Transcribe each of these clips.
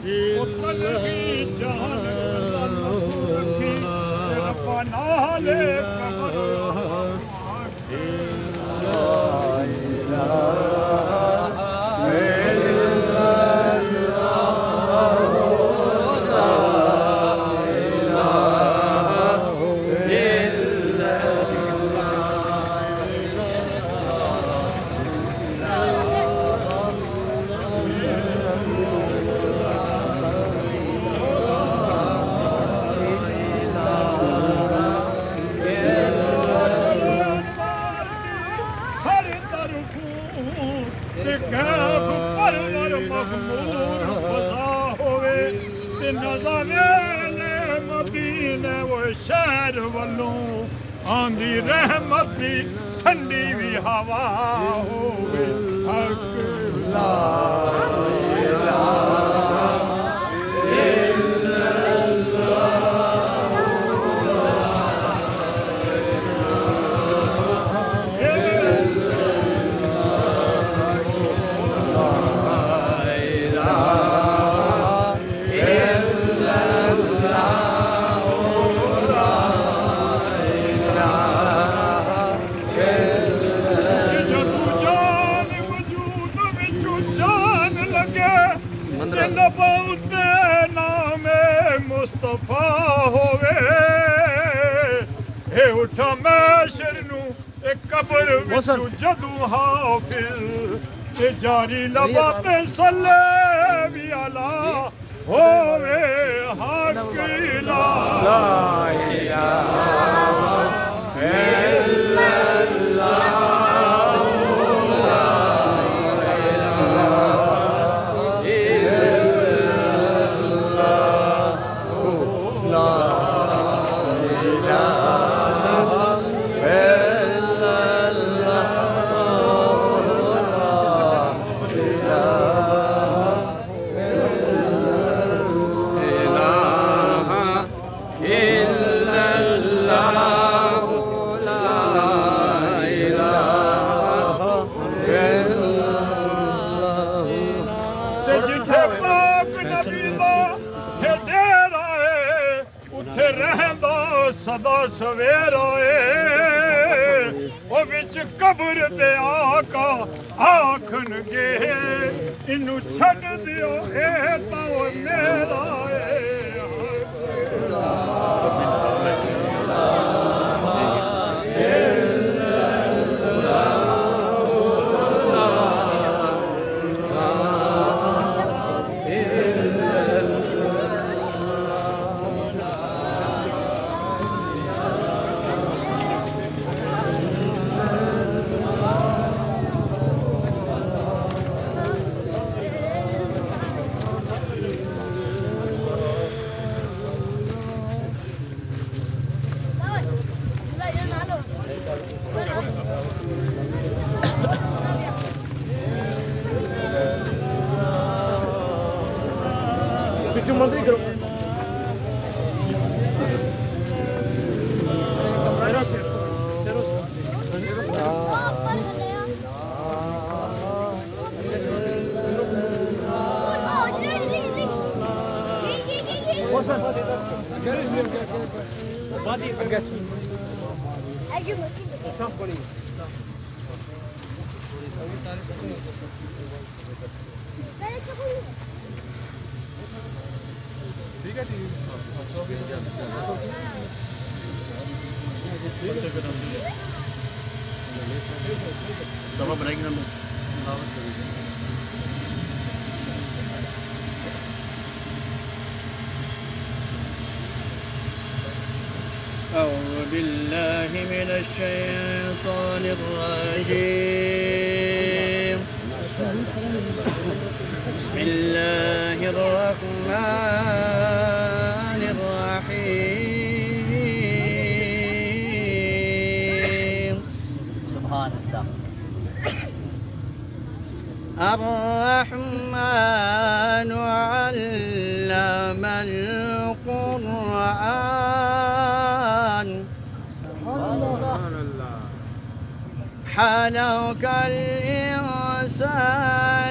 پتن کی جان کی پناہ لے قبر شہر والوں آندی رحمت دی ٹھنڈی بھی ہوا ہووے حق لا الہ الا مصطفیٰ ہووے اے اٹھا محشر نو اے قبر وچوں جدوں حافظ تے جاری لبا تے صلی بھی علی ہووے حق لا الہ الا اللہ صدا سویرا او وچ قبر تے آقا آکھن گے انو چھڈ دیو اے تاں میرا سبا بنائے گی نمبر أعوذ بالله من الشيطان الرجيم بسم الله الرحمن الرحيم سبحان الله الرحمن علم القرآن خلق الإنسان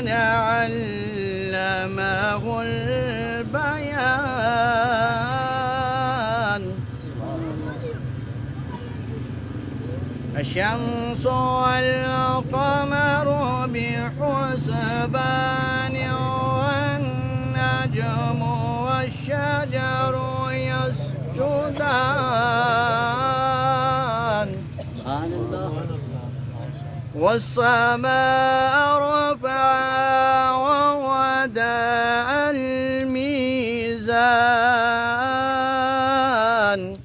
علمه الأعيان الشمس والقمر بحسبان والنجم والشجر يسجدان والسماء رفعها ووضع الميزان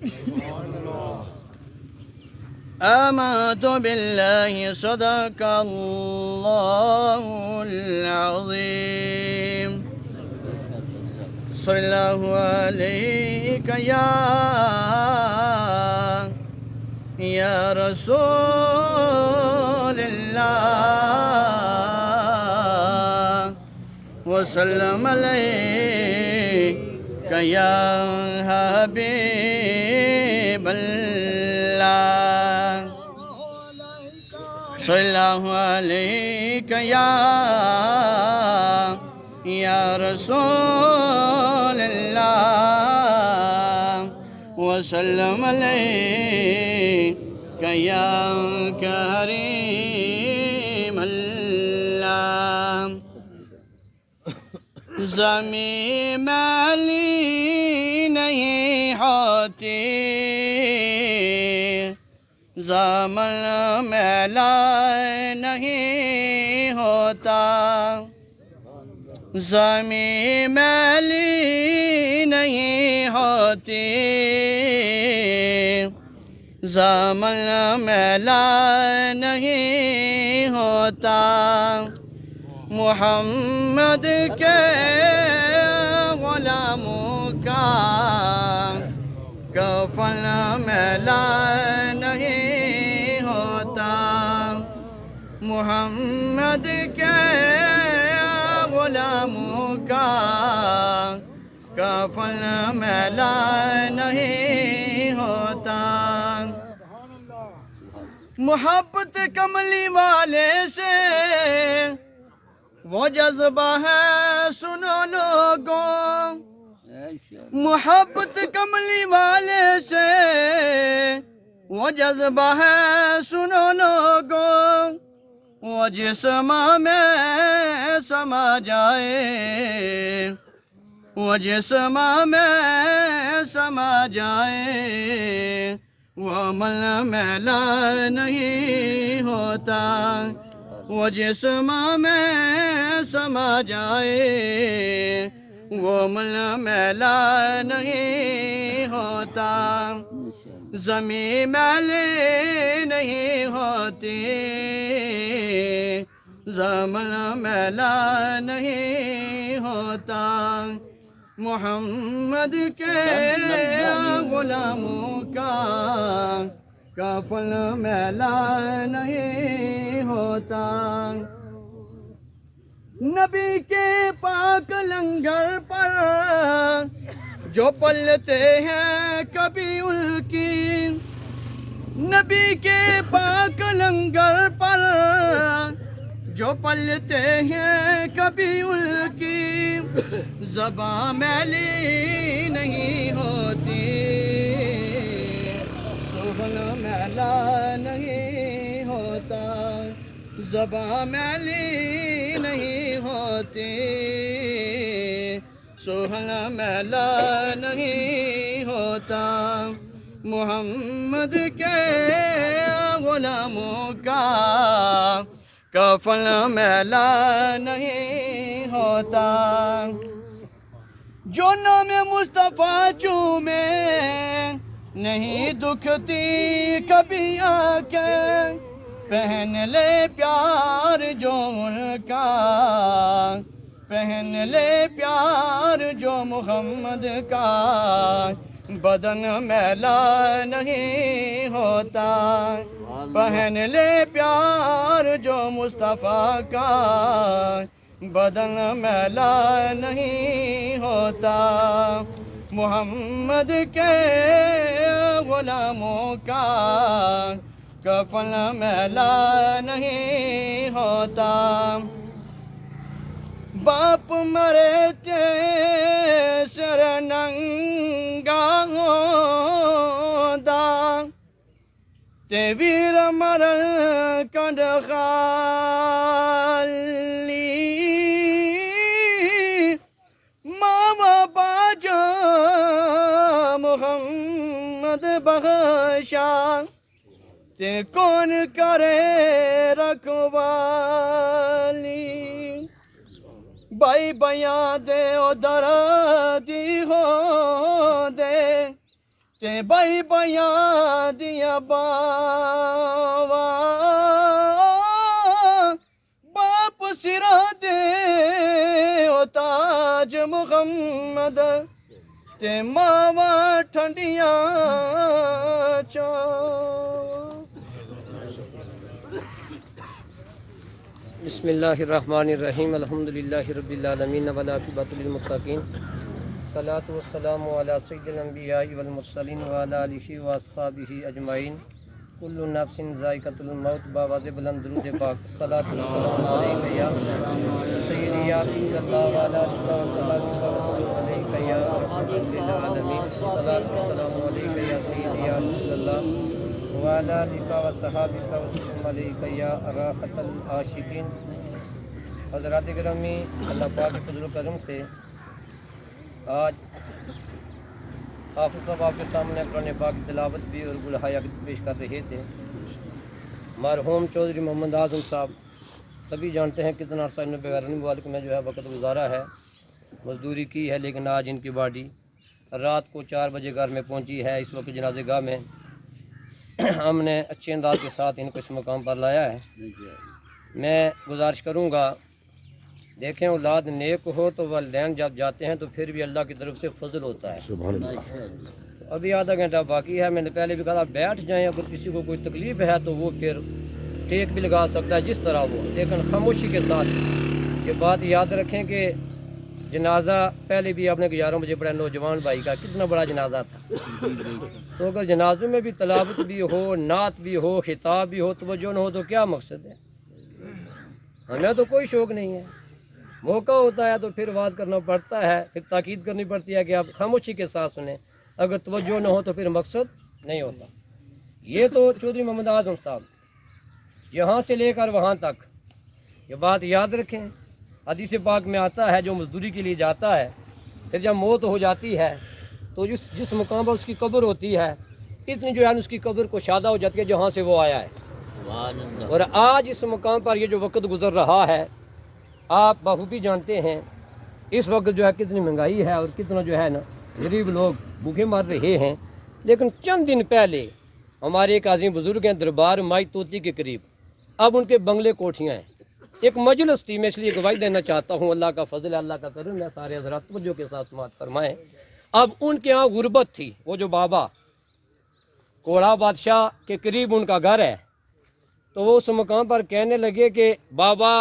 آمنت بالله صدق الله العظيم صلى الله عليك يا رسول الله وسلم عليك يا حبيب الله صلى الله عليك يا رسول الله وسلم عليك يا كريم الله زمین میلی نہیں ہوتی زمن میلا نہیں ہوتا زمین میلی نہیں ہوتی زمن میلا نہیں ہوتا محمد کے غلاموں کا کفن میلا نہیں ہوتا محمد کے غلاموں کا کفن میلا نہیں ہوتا محبت کملی والے سے وہ جذبہ ہے سنو لوگوں محبت کملی والے سے وہ جذبہ ہے سنو لوگوں وہ جسم میں سما جائے وہ جسم میں سما جائے وہ عمل میلا نہیں ہوتا وہ جسم میں سما جائے وہ عمل میلا نہیں ہوتا زمین میلی نہیں ہوتی زمن میلا نہیں ہوتا محمد کے غلاموں کا کفن میلا نہیں ہوتا نبی کے پاک لنگر پر جو پلتے ہیں کبھی ان کی نبی کے پاک لنگر پر جو پلتے ہیں کبھی ان کی زباں میلی نہیں ہوتی سخن میلا نہیں ہوتا زباں میلی نہیں ہوتی سخن میلا نہیں ہوتا محمد کے غلاموں کا کفن میلا نہیں ہوتا جو نام مصطفیٰ چومے نہیں دکھتی کبھی آنکھیں پہن لے پیار جو ان کا پہن لے پیار جو محمد کا بدن میلا نہیں ہوتا پہن لے پیار جو مصطفیٰ کا بدن میلا نہیں ہوتا محمد کے غلاموں کا کفن میلا نہیں ہوتا باپ مرے سے تے ویر مرن کنڈ خالی ماوا باجا محمد بخشا تے کون کرے رکھوالی بائی بیاں دے او دردی ہو دے تے بائی بیاں دیا باوا باپ سرا دے او تاج محمد تے ماوا ٹھنڈیاں بسم اللہ الرحمن الرحیم الحمدللہ رب العالمین والعاقبۃ للمتقین الصلاۃ والسلام علی سید الانبیاء والمرسلین وعلی آلہ واصحابہ اجمعین کل نفس ذائقۃ الموت باواز بلند درود پاک الصلاۃ والسلام علیک یا سیدی یا رسول اللہ وعلی آلہ وصحبہ علیک یا رحمۃ للعالمین الصلاۃ والسلام علیک یا سیدی یا رسول اللہ وعلی آلہ وصحبہ وسلم علیک یا راحت العاشقین۔ حضرات گرامی، اللہ پاک کے فضل و کرم سے آج حافظ صاحب آپ کے سامنے قرآن پاک کی تلاوت بھی اور گلہایا پیش کر رہے تھے۔ مرحوم چودھری محمد اعظم صاحب سبھی جانتے ہیں کتنا عرصہ انہوں نے بیرونی ممالک میں جو ہے وقت گزارا ہے، مزدوری کی ہے، لیکن آج ان کی باڈی رات کو 4 بجے گھر میں پہنچی ہے۔ اس وقت جنازہ گاہ میں ہم نے اچھے انداز کے ساتھ ان کو اس مقام پر لایا ہے۔ میں گزارش کروں گا، دیکھیں اولاد نیک ہو تو والدین جب جاتے ہیں تو پھر بھی اللہ کی طرف سے فضل ہوتا ہے۔ ابھی آدھا گھنٹہ باقی ہے، میں نے پہلے بھی کہا بیٹھ جائیں، اگر کسی کو کوئی تکلیف ہے تو وہ پھر ٹیک بھی لگا سکتا ہے جس طرح وہ، لیکن خاموشی کے ساتھ یہ بات یاد رکھیں کہ جنازہ پہلے بھی آپ نے 11 بجے پڑھا نوجوان بھائی کا، کتنا بڑا جنازہ تھا۔ تو اگر جنازے میں بھی تلاوت بھی ہو، نعت بھی ہو، خطاب بھی ہو، توجہ نہ ہو تو کیا مقصد ہے؟ ہمیں تو کوئی شوق نہیں ہے، موقع ہوتا ہے تو پھر واز کرنا پڑتا ہے، پھر تاکید کرنی پڑتی ہے کہ آپ خاموشی کے ساتھ سنیں، اگر توجہ نہ ہو تو پھر مقصد نہیں ہوتا۔ یہ تو چودھری محمد اعظم صاحب یہاں سے لے کر وہاں تک یہ بات یاد رکھیں، حدیث پاک میں آتا ہے جو مزدوری کے لیے جاتا ہے پھر جب موت ہو جاتی ہے تو جس مقام پر اس کی قبر ہوتی ہے اتنی جو ہے اس کی قبر کو شادہ ہو جاتی ہے جہاں سے وہ آیا ہے۔ اور آج اس مقام پر یہ جو وقت گزر رہا ہے آپ بخوبی جانتے ہیں، اس وقت جو ہے کتنی مہنگائی ہے اور کتنا جو ہے نا غریب لوگ بھوکے مر رہے ہیں، لیکن چند دن پہلے ہمارے ایک عظیم بزرگ ہیں دربار مائی توتی کے قریب، اب ان کے بنگلے کوٹھیاں ہیں، ایک مجلس تھی، میں اس لیے گواہی دینا چاہتا ہوں، اللہ کا فضل ہے، اللہ کا کرم ہے، سارے حضرات توجہ کے ساتھ سماعت فرمائیں۔ اب ان کے ہاں غربت تھی، وہ جو بابا کوڑا بادشاہ کے قریب ان کا گھر ہے، تو وہ اس مقام پر کہنے لگے کہ بابا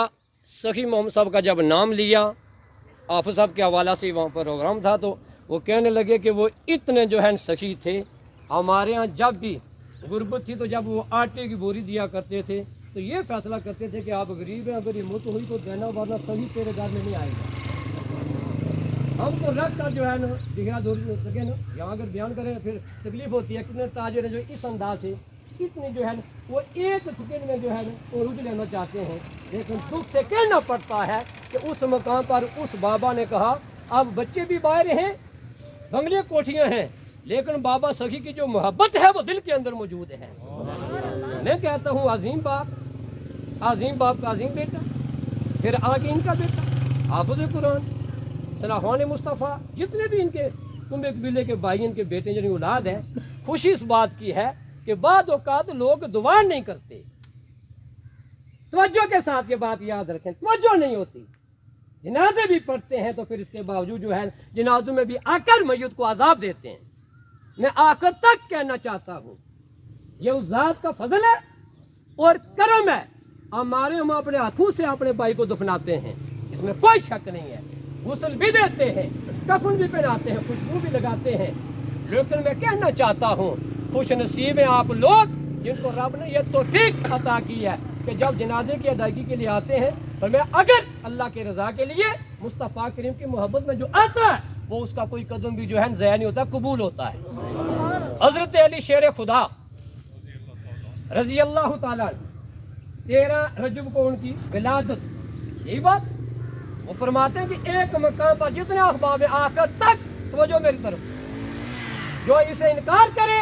سخی محمد صاحب کا جب نام لیا، حافظ صاحب کے حوالہ سے وہاں پر پروگرام تھا، تو وہ کہنے لگے کہ وہ اتنے جو ہے سخی تھے، ہمارے ہاں جب بھی غربت تھی تو جب وہ آٹے کی بوری دیا کرتے تھے تو یہ فیصلہ کرتے تھے کہ آپ غریب ہیں، اگر یہ موت ہوئی تو دینا، ورنہ صحیح تیرے گھر میں نہیں آئے گا۔ ہم تو رکھ کر جو ہے نا دکھا دور سکے نا، یہاں اگر بیان کریں پھر تکلیف ہوتی ہے۔ کتنے تاجر ہیں جو اس انداز سے اتنی جو ہے نا وہ ایک سیکنڈ میں جو ہے نا عروج لینا چاہتے ہیں، لیکن دکھ سے کہنا پڑتا ہے کہ اس مقام پر اس بابا نے کہا اب بچے بھی باہر ہیں، بنگلے کوٹھیاں ہیں، لیکن بابا سخی کی جو محبت ہے وہ دل کے اندر موجود ہے۔ میں کہتا ہوں عظیم باپ کا عظیم بیٹا، پھر آگے ان کا بیٹا حافظ قرآن صلاحوان مصطفیٰ، جتنے بھی ان کے کنبے قبیلے کے بھائی ان کے بیٹے یعنی اولاد ہیں، خوشی اس بات کی ہے کہ بعض اوقات لوگ دعا نہیں کرتے، توجہ کے ساتھ یہ بات یاد رکھیں، توجہ نہیں ہوتی، جنازے بھی پڑھتے ہیں تو پھر اس کے باوجود جو ہے جنازوں میں بھی آ کر میت کو عذاب دیتے ہیں۔ میں آخر تک کہنا چاہتا ہوں یہ اس ذات کا فضل ہے اور کرم ہے، ہم اپنے ہاتھوں سے اپنے بھائی کو دفناتے ہیں، اس میں کوئی شک نہیں ہے، غسل بھی دیتے ہیں، کفن بھی پہناتے ہیں، خوشبو بھی لگاتے ہیں، لیکن میں کہنا چاہتا ہوں خوش نصیب ہیں آپ لوگ جن کو رب نے یہ توفیق عطا کی ہے کہ جب جنازے کی ادائیگی کے لیے آتے ہیں تو میں اگر اللہ کے رضا کے لیے مصطفیٰ کریم کی محبت میں جو آتا ہے وہ اس کا کوئی قدم بھی جو ہے ضائع نہیں ہوتا، قبول ہوتا ہے۔ حضرت علی شیر خدا رضی اللہ تعالیٰ 13 رجب کو ان کی ولادت، یہی بات وہ فرماتے ہیں کہ ایک مقام پر جتنے احباب آخر تک توجہ میری طرف، جو اسے انکار کرے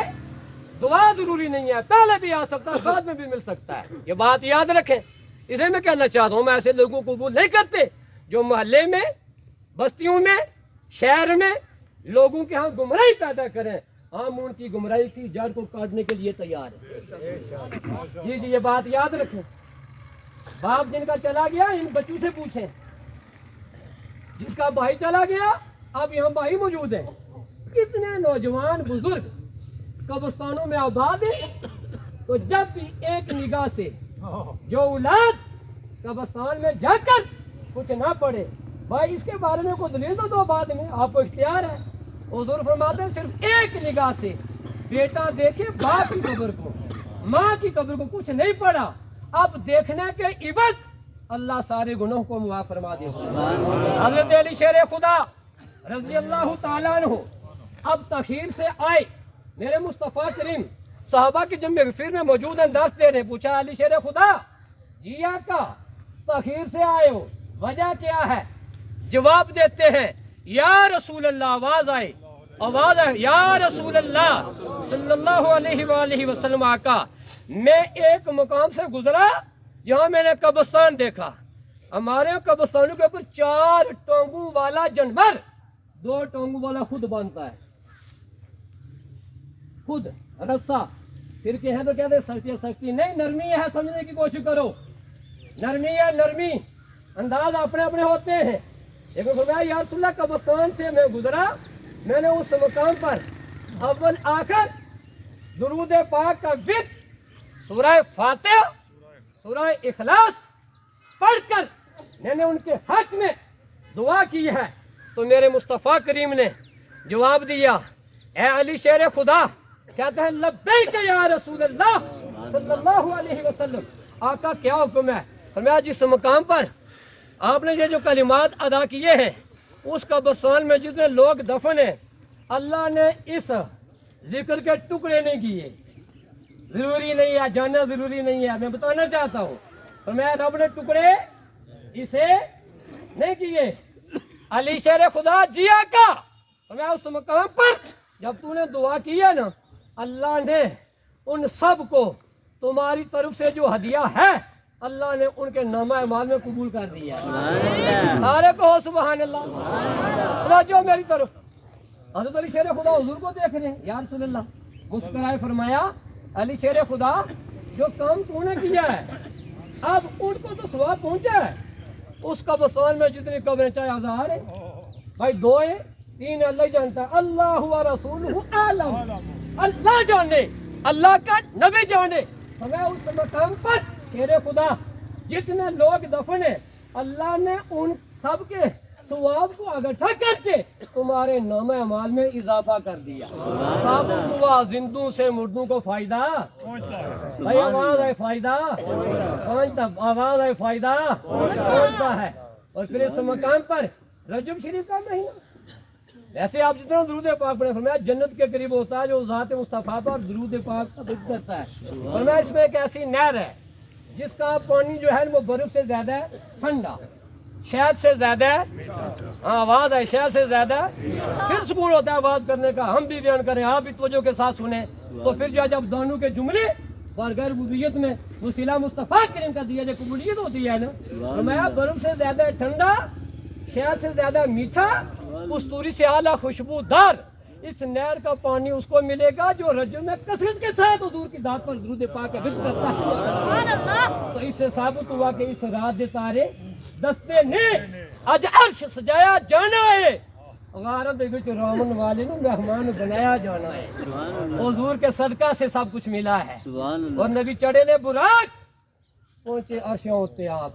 دعا ضروری نہیں ہے، پہلے بھی آ سکتا ہے بعد میں بھی مل سکتا ہے، یہ بات یاد رکھیں۔ اسے میں کہنا چاہتا ہوں، میں ایسے لوگوں کو قبول نہیں کرتے جو محلے میں، بستیوں میں، شہر میں لوگوں کے ہاں گمراہی پیدا کریں، ہم ان کی گمراہی کی جڑ کو کاٹنے کے لیے تیار ہیں۔ جی یہ بات یاد رکھیں۔ باپ جن کا چلا گیا ان بچوں سے پوچھیں، جس کا بھائی چلا گیا اب یہاں بھائی موجود ہیں، کتنے نوجوان بزرگ قبرستانوں میں آباد ہیں، تو جب بھی ایک نگاہ سے جو اولاد قبرستان میں جا کر کچھ نہ پڑے، بھائی اس کے بارے میں کوئی دلیل تو دو، بعد میں آپ کو اختیار ہے۔ حضور فرماتے ہیں صرف ایک نگاہ سے بیٹا دیکھے باپ کی قبر کو، ماں کی قبر کو، کچھ نہیں پڑا، اب دیکھنے کے عوض اللہ سارے گناہوں کو معاف فرما دے۔ حضرت علی شیر خدا رضی اللہ تعالیٰ عنہ اب تاخیر سے آئے، میرے مصطفیٰ کریم صحابہ کی جمع غفیر میں موجود ہیں، دست دے رہے، پوچھا علی شیر خدا جی آقا تاخیر سے آئے ہو، وجہ کیا ہے؟ جواب دیتے ہیں یا رسول اللہ، آواز آئے، آواز ہے یا رسول اللہ صلی اللہ علیہ وآلہ وسلم، آقا میں ایک مقام سے گزرا جہاں میں نے قبرستان دیکھا، ہمارے قبرستانوں کے اوپر 4 ٹانگوں والا جانور 2 ٹانگوں والا خود باندھتا ہے، خود رسا، پھر کہیں تو کہتے سختی سختی نہیں، نرمی ہے، سمجھنے کی کوشش کرو، نرمی ہے، نرمی، انداز اپنے اپنے ہوتے ہیں، لیکن فرمایا یا رسول اللہ قبرستان سے میں گزرا، میں نے اس مقام پر اول آخر درود پاک کا ورد سورہ فاتحہ، سورہ اخلاص پڑھ کر میں نے ان کے حق میں دعا کی ہے، تو میرے مصطفیٰ کریم نے جواب دیا اے علی شیر خدا، کہتے ہیں لبیک یا رسول اللہ صلی اللہ علیہ وسلم، آقا کیا حکم ہے؟ فرمایا جس مقام پر آپ نے یہ جو کلمات ادا کیے ہیں اس قبرستان میں جتنے لوگ دفن ہیں، اللہ نے اس ذکر کے ٹکڑے نہیں کیے، ضروری نہیں ہے، جاننا ضروری نہیں ہے، میں بتانا چاہتا ہوں، فرمایا رب نے ٹکڑے اسے نہیں کیے۔ علی شیر خدا جی آقا، فرمایا اس مقام پر جب تو نے دعا کی ہے نا، اللہ نے ان سب کو تمہاری طرف سے جو ہدیہ ہے اللہ نے ان کے نامہ اعمال میں قبول کر دیا ہے، سارے کو سبحان اللہ۔ توجہ میری طرف، حضرت علی شیر خدا حضور کو دیکھ رہے ہیں، یا رسول اللہ، مسکرائے، فرمایا علی شیر خدا جو کام تو نے کیا ہے اب ان کو تو ثواب پہنچا ہے، اس قبرستان میں جتنی قبریں چاہے 1000 ہیں، بھائی 2 ہیں 3 ہیں، اللہ جانتا ہے، اللہ و رسولہ اعلم، اللہ جانے، اللہ کا نبی جانے، ہمیں اس مقام پر شیر خدا جتنے لوگ دفن ہیں اللہ نے ان سب کے ثواب کو اکٹھا کر کے تمہارے نامہ اعمال میں اضافہ کر دیا۔ ثابت ہوا زندوں سے مردوں کو فائدہ بھائی، آواز ہے فائدہ پہنچتا، آواز ہے فائدہ پہنچتا ہے۔ اور پھر اس مقام پر رجب شریف کا مہینہ، ویسے آپ جتنا درود پاک پڑھیں، فرمایا جنت کے قریب ہوتا ہے جو ذات مصطفیٰ پر درود پاک کا ذکر کرتا ہے، فرمایا اس میں ایک ایسی نہر ہے جس کا پانی جو ہے وہ برف سے زیادہ ہے ٹھنڈا، شہد سے زیادہ ہے، ہاں آواز ہے، شہد سے زیادہ ہے، پھر سکون ہوتا ہے آواز کرنے کا، ہم بھی بیان کریں، آپ بھی توجہ کے ساتھ سنیں، تو پھر جو جب دانوں کے جملے بارگاہ ربوبیت میں وسیلہ مصطفیٰ کریم کا دیا جو قبولیت ہوتی ہے نا، فرمایا برف سے زیادہ ٹھنڈا، شہد سے زیادہ میٹھا، کستوری سے اعلیٰ خوشبودار، اس نہر کا پانی اس کو ملے گا جو رجب میں کثرت کے ساتھ حضور کی ذات پر درود پاک کا ذکر کرتا ہے۔ تو اس سے ثابت ہوا کہ اس رات دے تارے دستے نے اج عرش سجایا جانا ہے، غارت دے وچ رامن والے نو مہمان بنایا جانا ہے، حضور کے صدقہ سے سب کچھ ملا ہے، اور نبی چڑھے نے براق پہنچے عرشوں ہوتے آپ،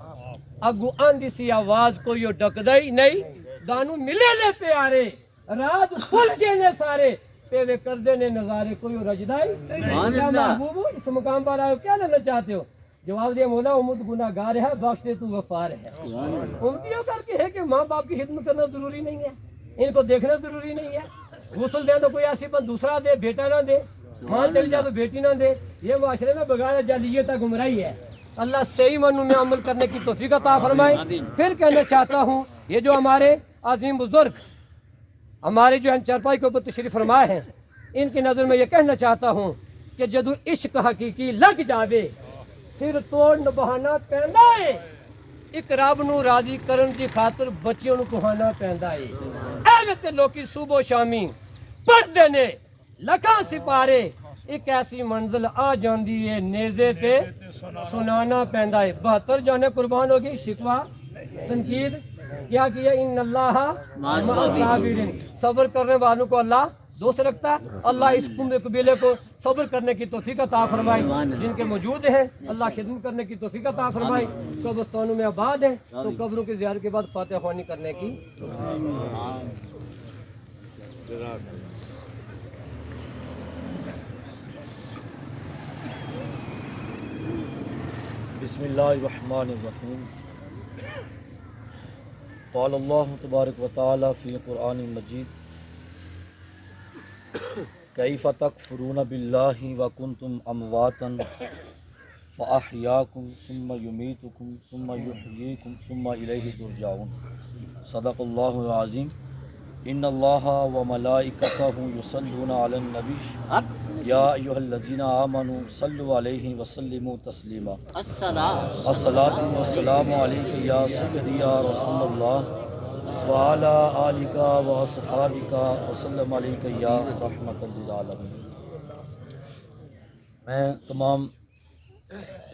اگو آندی سی آواز کوئی ڈکدا ہی نہیں، گانو ملے لے پیارے، راز کھل گئے نے سارے، پیوے کردے نے نظارے کوئی رجدہ ہی کیا محبوب اس مقام پر آئے کیا لینا چاہتے ہو؟ جواب دیا مولا امت گناہ گار ہے، بخش دے تو غفار ہے۔ امتیوں کر کے ہے کہ ماں باپ کی خدمت کرنا ضروری نہیں ہے، ان کو دیکھنا ضروری نہیں ہے، غسل دے تو کوئی ایسی بات دوسرا دے، بیٹا نہ دے، ماں چلی جائے تو بیٹی نہ دے، یہ معاشرے میں بغیر جعلیت گمراہی ہے. اللہ صحیح معنوں میں عمل کرنے کی توفیق عطا فرمائے. پھر کہنا چاہتا ہوں یہ جو ہمارے عظیم بزرگ ہمارے جو چارپائی کے اوپر تشریف فرما ہیں ان کی نظر میں یہ کہنا چاہتا ہوں کہ جدو عشق حقیقی لگ جاوے پھر توڑ نبھانا پیندا ہے. ایک رب نو راضی کرن دی خاطر بچیوں نو کہانا پیندا ہے. ایویں تے لوکی صبح شامی پڑھدے نے لکھاں سپارے ایک ایسی منزل آ جاندی ہے نیزے تے سنانا پیندا ہے. 72 جانے قربان ہوگی. شکوہ تنقید کیا کیا ان اللہ مع الصابرین. صبر کرنے والوں کو اللہ دوست رکھتا ہے. اللہ اس قبیلے کو صبر کرنے کی توفیق عطا فرمائے. جن کے موجود ہیں اللہ خدمت کرنے کی توفیق عطا فرمائے. قبرستانوں میں آباد ہیں تو قبروں کی زیارت کے بعد فاتحہ خوانی کرنے کی بسم اللہ الرحمن الرحیم. قال اللہ تبارک و تعالی فی قرآن مجید کیف تکفرون باللہ وکنتم امواتا فاحیاکم ثم یمیتکم ثم یحییکم ثم الیہ ترجعون. صدق اللہ العظیم. ان اللہ و ملائکتہ یصلون علی النبی یا ایھا الذین آمنوا صلوا علیہ وسلموا تسلیما. الصلاۃ والسلام علیک یا سیدی یا رسول اللہ وعلی آلک واصحابک وسلم علیک یا رحمۃ للعالمین. میں تمام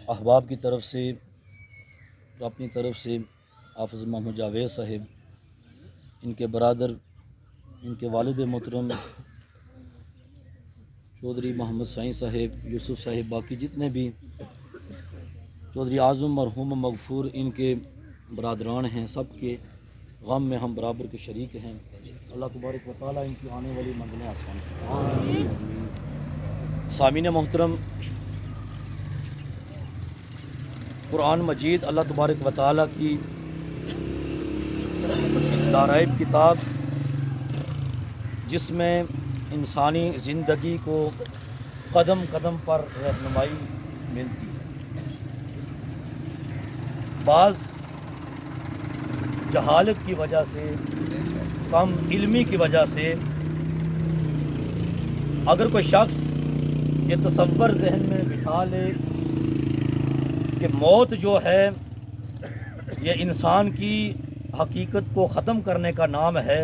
احباب کی طرف سے اور اپنی طرف سے حافظ محمد جاوید صاحب، ان کے برادر، ان کے والد محترم چودھری محمد سائیں صاحب، یوسف صاحب، باقی جتنے بھی چودھری اعظم مرحوم مغفور ان کے برادران ہیں، سب کے غم میں ہم برابر کے شریک ہیں. اللہ تبارک و تعالیٰ ان کی آنے والی منزلیں آسان فرمائے. سامعین محترم، قرآن مجید اللہ تبارک و تعالیٰ کی لاریب کتاب، جس میں انسانی زندگی کو قدم قدم پر رہنمائی ملتی ہے. بعض جہالت کی وجہ سے، کم علمی کی وجہ سے اگر کوئی شخص یہ تصور ذہن میں بٹھا لے کہ موت جو ہے یہ انسان کی حقیقت کو ختم کرنے کا نام ہے،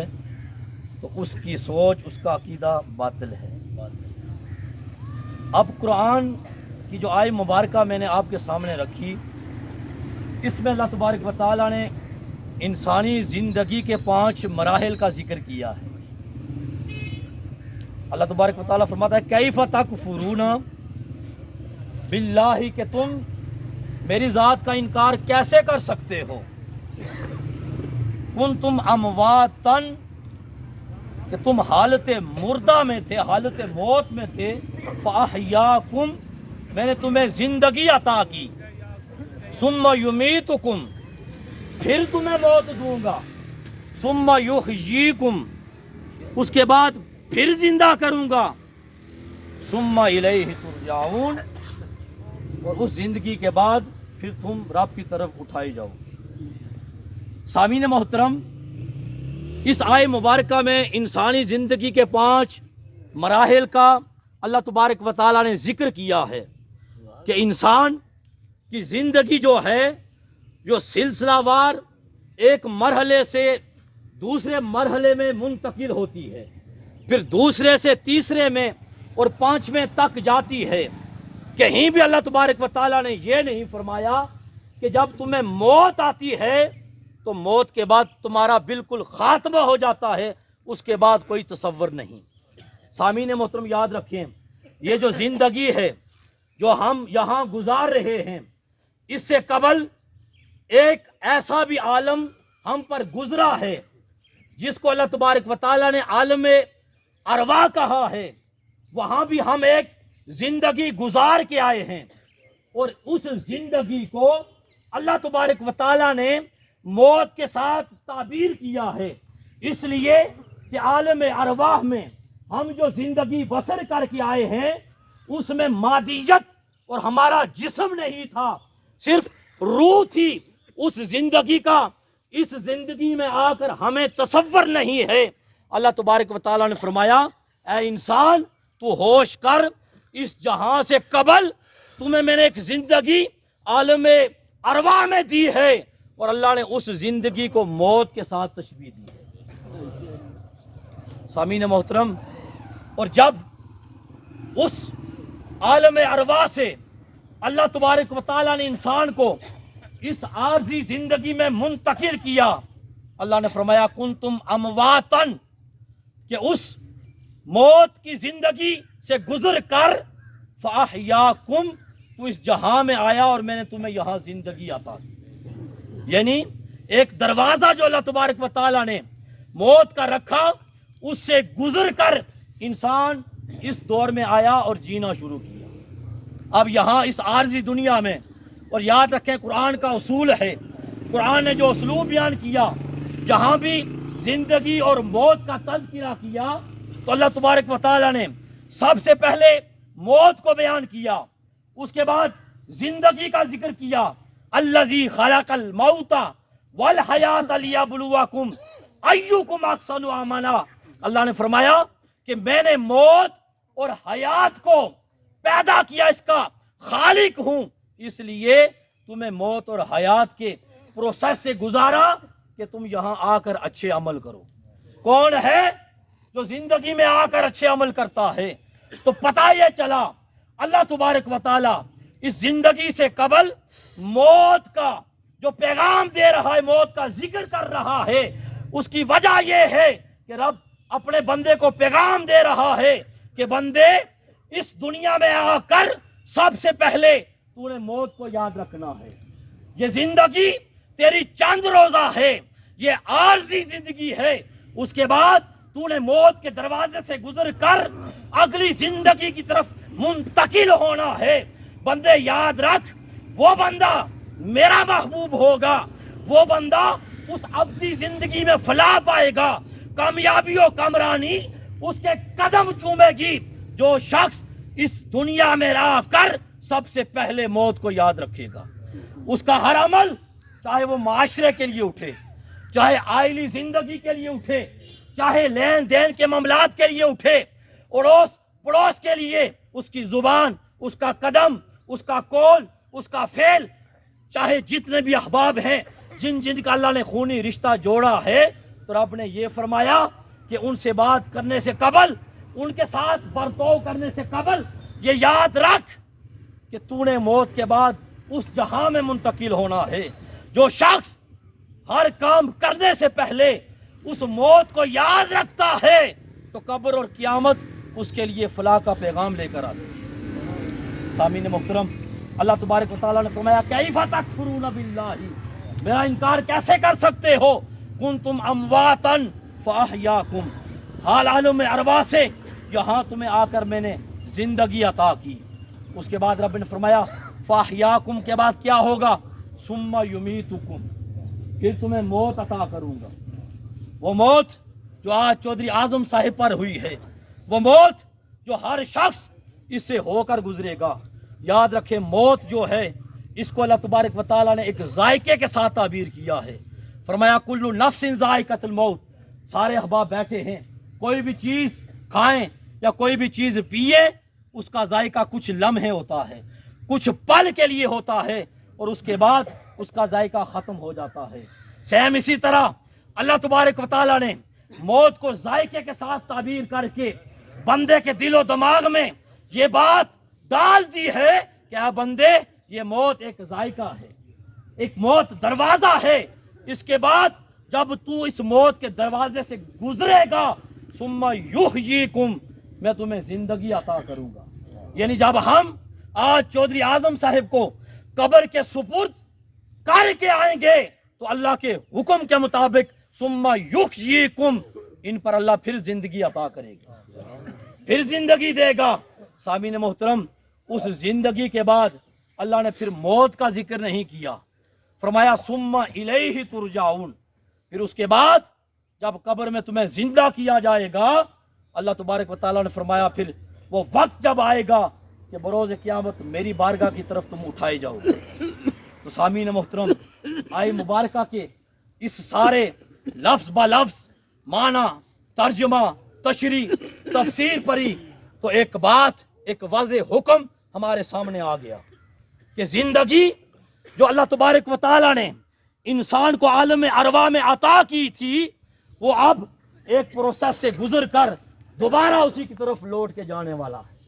تو اس کی سوچ، اس کا عقیدہ باطل ہے. اب قرآن کی جو آیت مبارکہ میں نے آپ کے سامنے رکھی، اس میں اللہ تبارک و تعالیٰ نے انسانی زندگی کے 5 مراحل کا ذکر کیا ہے. اللہ تبارک و تعالیٰ فرماتا ہے کیف تکفرون باللہ، کہ تم میری ذات کا انکار کیسے کر سکتے ہو. کنتم امواتن، کہ تم حالت مردہ میں تھے، حالت موت میں تھے. فاحیاکم، میں نے تمہیں زندگی عطا کی. ثم یمیتکم، پھر تمہیں موت دوں گا. ثم یحییکم، اس کے بعد پھر زندہ کروں گا. ثم الیہ ترجعون، اور اس زندگی کے بعد پھر تم رب کی طرف اٹھائی جاؤ. سامعین محترم، اس آیت مبارکہ میں انسانی زندگی کے 5 مراحل کا اللہ تبارک و تعالیٰ نے ذکر کیا ہے کہ انسان کی زندگی جو ہے، جو سلسلہ وار ایک مرحلے سے دوسرے مرحلے میں منتقل ہوتی ہے، پھر دوسرے سے تیسرے میں اور 5ویں تک جاتی ہے. کہیں بھی اللہ تبارک و تعالیٰ نے یہ نہیں فرمایا کہ جب تمہیں موت آتی ہے تو موت کے بعد تمہارا بالکل خاتمہ ہو جاتا ہے، اس کے بعد کوئی تصور نہیں. سامعین محترم، یاد رکھیں، یہ جو زندگی ہے جو ہم یہاں گزار رہے ہیں، اس سے قبل ایک ایسا بھی عالم ہم پر گزرا ہے جس کو اللہ تبارک و تعالیٰ نے عالم ارواح کہا ہے. وہاں بھی ہم ایک زندگی گزار کے آئے ہیں، اور اس زندگی کو اللہ تبارک و تعالیٰ نے موت کے ساتھ تعبیر کیا ہے، اس لیے کہ عالم ارواح میں ہم جو زندگی بسر کر کے آئے ہیں اس میں مادیت اور ہمارا جسم نہیں تھا، صرف روح تھی۔ اس زندگی کا اس زندگی میں آ کر ہمیں تصور نہیں ہے۔ اللہ تبارک و تعالیٰ نے فرمایا اے انسان تو ہوش کر، اس جہاں سے قبل تمہیں میں نے ایک زندگی عالم ارواح میں دی ہے، اور اللہ نے اس زندگی کو موت کے ساتھ تشبیہ دی ہے۔ سامعین محترم، اور جب اس عالم ارواح سے اللہ تبارک و تعالیٰ نے انسان کو اس عارضی زندگی میں منتقل کیا، اللہ نے فرمایا کنتم امواتن، کہ اس موت کی زندگی سے گزر کر فاحیاکم، تو اس جہاں میں آیا اور میں نے تمہیں یہاں زندگی عطا کی۔ یعنی ایک دروازہ جو اللہ تبارک و تعالیٰ نے موت کا رکھا، اس سے گزر کر انسان اس دور میں آیا اور جینا شروع کیا۔ اب یہاں اس عارضی دنیا میں، اور یاد رکھیں قرآن کا اصول ہے، قرآن نے جو اسلوب بیان کیا، جہاں بھی زندگی اور موت کا تذکرہ کیا تو اللہ تبارک و تعالیٰ نے سب سے پہلے موت کو بیان کیا، اس کے بعد زندگی کا ذکر کیا۔ الذی خلق الموت والحیات لیبلوکم ایکم احسن عملا، اللہ نے فرمایا کہ میں نے موت اور حیات کو پیدا کیا، اس کا خالق ہوں، اس لیے تمہیں موت اور حیات کے پروسیس سے گزارا کہ تم یہاں آ کر اچھے عمل کرو۔ کون ہے جو زندگی میں آ کر اچھے عمل کرتا ہے؟ تو پتہ یہ چلا اللہ تبارک و تعالی اس زندگی سے قبل موت کا جو پیغام دے رہا ہے، موت کا ذکر کر رہا ہے، اس کی وجہ یہ ہے کہ رب اپنے بندے کو پیغام دے رہا ہے کہ بندے اس دنیا میں آ کر سب سے پہلے تو نے موت کو یاد رکھنا ہے۔ یہ زندگی تیری چند روزہ ہے، یہ عارضی زندگی ہے، اس کے بعد تو نے موت کے دروازے سے گزر کر اگلی زندگی کی طرف منتقل ہونا ہے۔ بندے یاد رکھ، وہ بندہ میرا محبوب ہوگا، وہ بندہ اس ابدی زندگی میں فلاح پائے گا، کامیابی و کامرانی اس کے قدم چومے گی جو شخص اس دنیا میں رہ کر سب سے پہلے موت کو یاد رکھے گا۔ اس کا ہر عمل، چاہے وہ معاشرے کے لیے اٹھے، چاہے آئلی زندگی کے لیے اٹھے، چاہے لین دین کے معاملات کے لیے اٹھے، اڑوس پڑوس کے لیے، اس کی زبان، اس کا قدم، اس کا قول، اس کا فعل، چاہے جتنے بھی احباب ہیں جن جن کا اللہ نے خونی رشتہ جوڑا ہے، تو رب نے یہ فرمایا کہ ان سے بات کرنے سے قبل، ان کے ساتھ برتاؤ کرنے سے قبل یہ یاد رکھ کہ تو نے موت کے بعد اس جہاں میں منتقل ہونا ہے۔ جو شخص ہر کام کرنے سے پہلے اس موت کو یاد رکھتا ہے تو قبر اور قیامت اس کے لیے فلاح کا پیغام لے کر آتی ہے۔ سامعین محترم، اللہ تبارک و تعالیٰ نے فرمایا کیف تکفرون باللہ، میرا انکار کیسے کر سکتے ہو؟ کنتم امواتا فاحیاکم، حال عالم ارواح سے یہاں تمہیں آ کر میں نے زندگی عطا کی۔ اس کے بعد رب نے فرمایا فاحیاکم کے بعد کیا ہوگا؟ ثم یمیتکم، پھر تمہیں موت عطا کروں گا۔ وہ موت جو آج چودھری اعظم صاحب پر ہوئی ہے، وہ موت جو ہر شخص اس سے ہو کر گزرے گا۔ یاد رکھے موت جو ہے اس کو اللہ تبارک و تعالیٰ نے ایک ذائقے کے ساتھ تعبیر کیا ہے۔ فرمایا کل نفس ذائقۃ الموت، سارے احباب بیٹھے ہیں، کوئی بھی چیز کھائیں یا کوئی بھی چیز پیئے، اس کا ذائقہ کچھ لمحے ہوتا ہے، کچھ پل کے لیے ہوتا ہے، اور اس کے بعد اس کا ذائقہ ختم ہو جاتا ہے۔ سیم اسی طرح اللہ تبارک و تعالیٰ نے موت کو ذائقے کے ساتھ تعبیر کر کے بندے کے دل و دماغ میں یہ بات ڈال دی ہے کہ اے بندے، یہ موت ایک ذائقہ ہے، ایک موت دروازہ ہے، اس کے بعد جب تو اس موت کے دروازے سے گزرے گا ثم یحییکم، میں تمہیں زندگی عطا کروں گا۔ یعنی جب ہم آج چودھری اعظم صاحب کو قبر کے سپرد کر کے آئیں گے تو اللہ کے حکم کے مطابق ثم یحییکم، ان پر اللہ پھر زندگی عطا کرے گا، پھر زندگی دے گا۔ سامعین محترم، اس زندگی کے بعد اللہ نے پھر موت کا ذکر نہیں کیا، فرمایا ثم الیہ ترجعون، پھر اس کے بعد جب قبر میں تمہیں زندہ کیا جائے گا، اللہ تبارک و تعالیٰ نے فرمایا پھر وہ وقت جب آئے گا کہ بروز قیامت میری بارگاہ کی طرف تم اٹھائے جاؤ گے۔ تو سامعین محترم، آئے مبارکہ کے اس سارے لفظ با لفظ معنی، ترجمہ، تشریح، تفسیر پری تو ایک بات، ایک واضح حکم ہمارے سامنے آ گیا کہ زندگی جو اللہ تبارک و تعالیٰ نے انسان کو عالم ارواح میں عطا کی تھی، وہ اب ایک پروسیس سے گزر کر دوبارہ اسی کی طرف لوٹ کے جانے والا ہے۔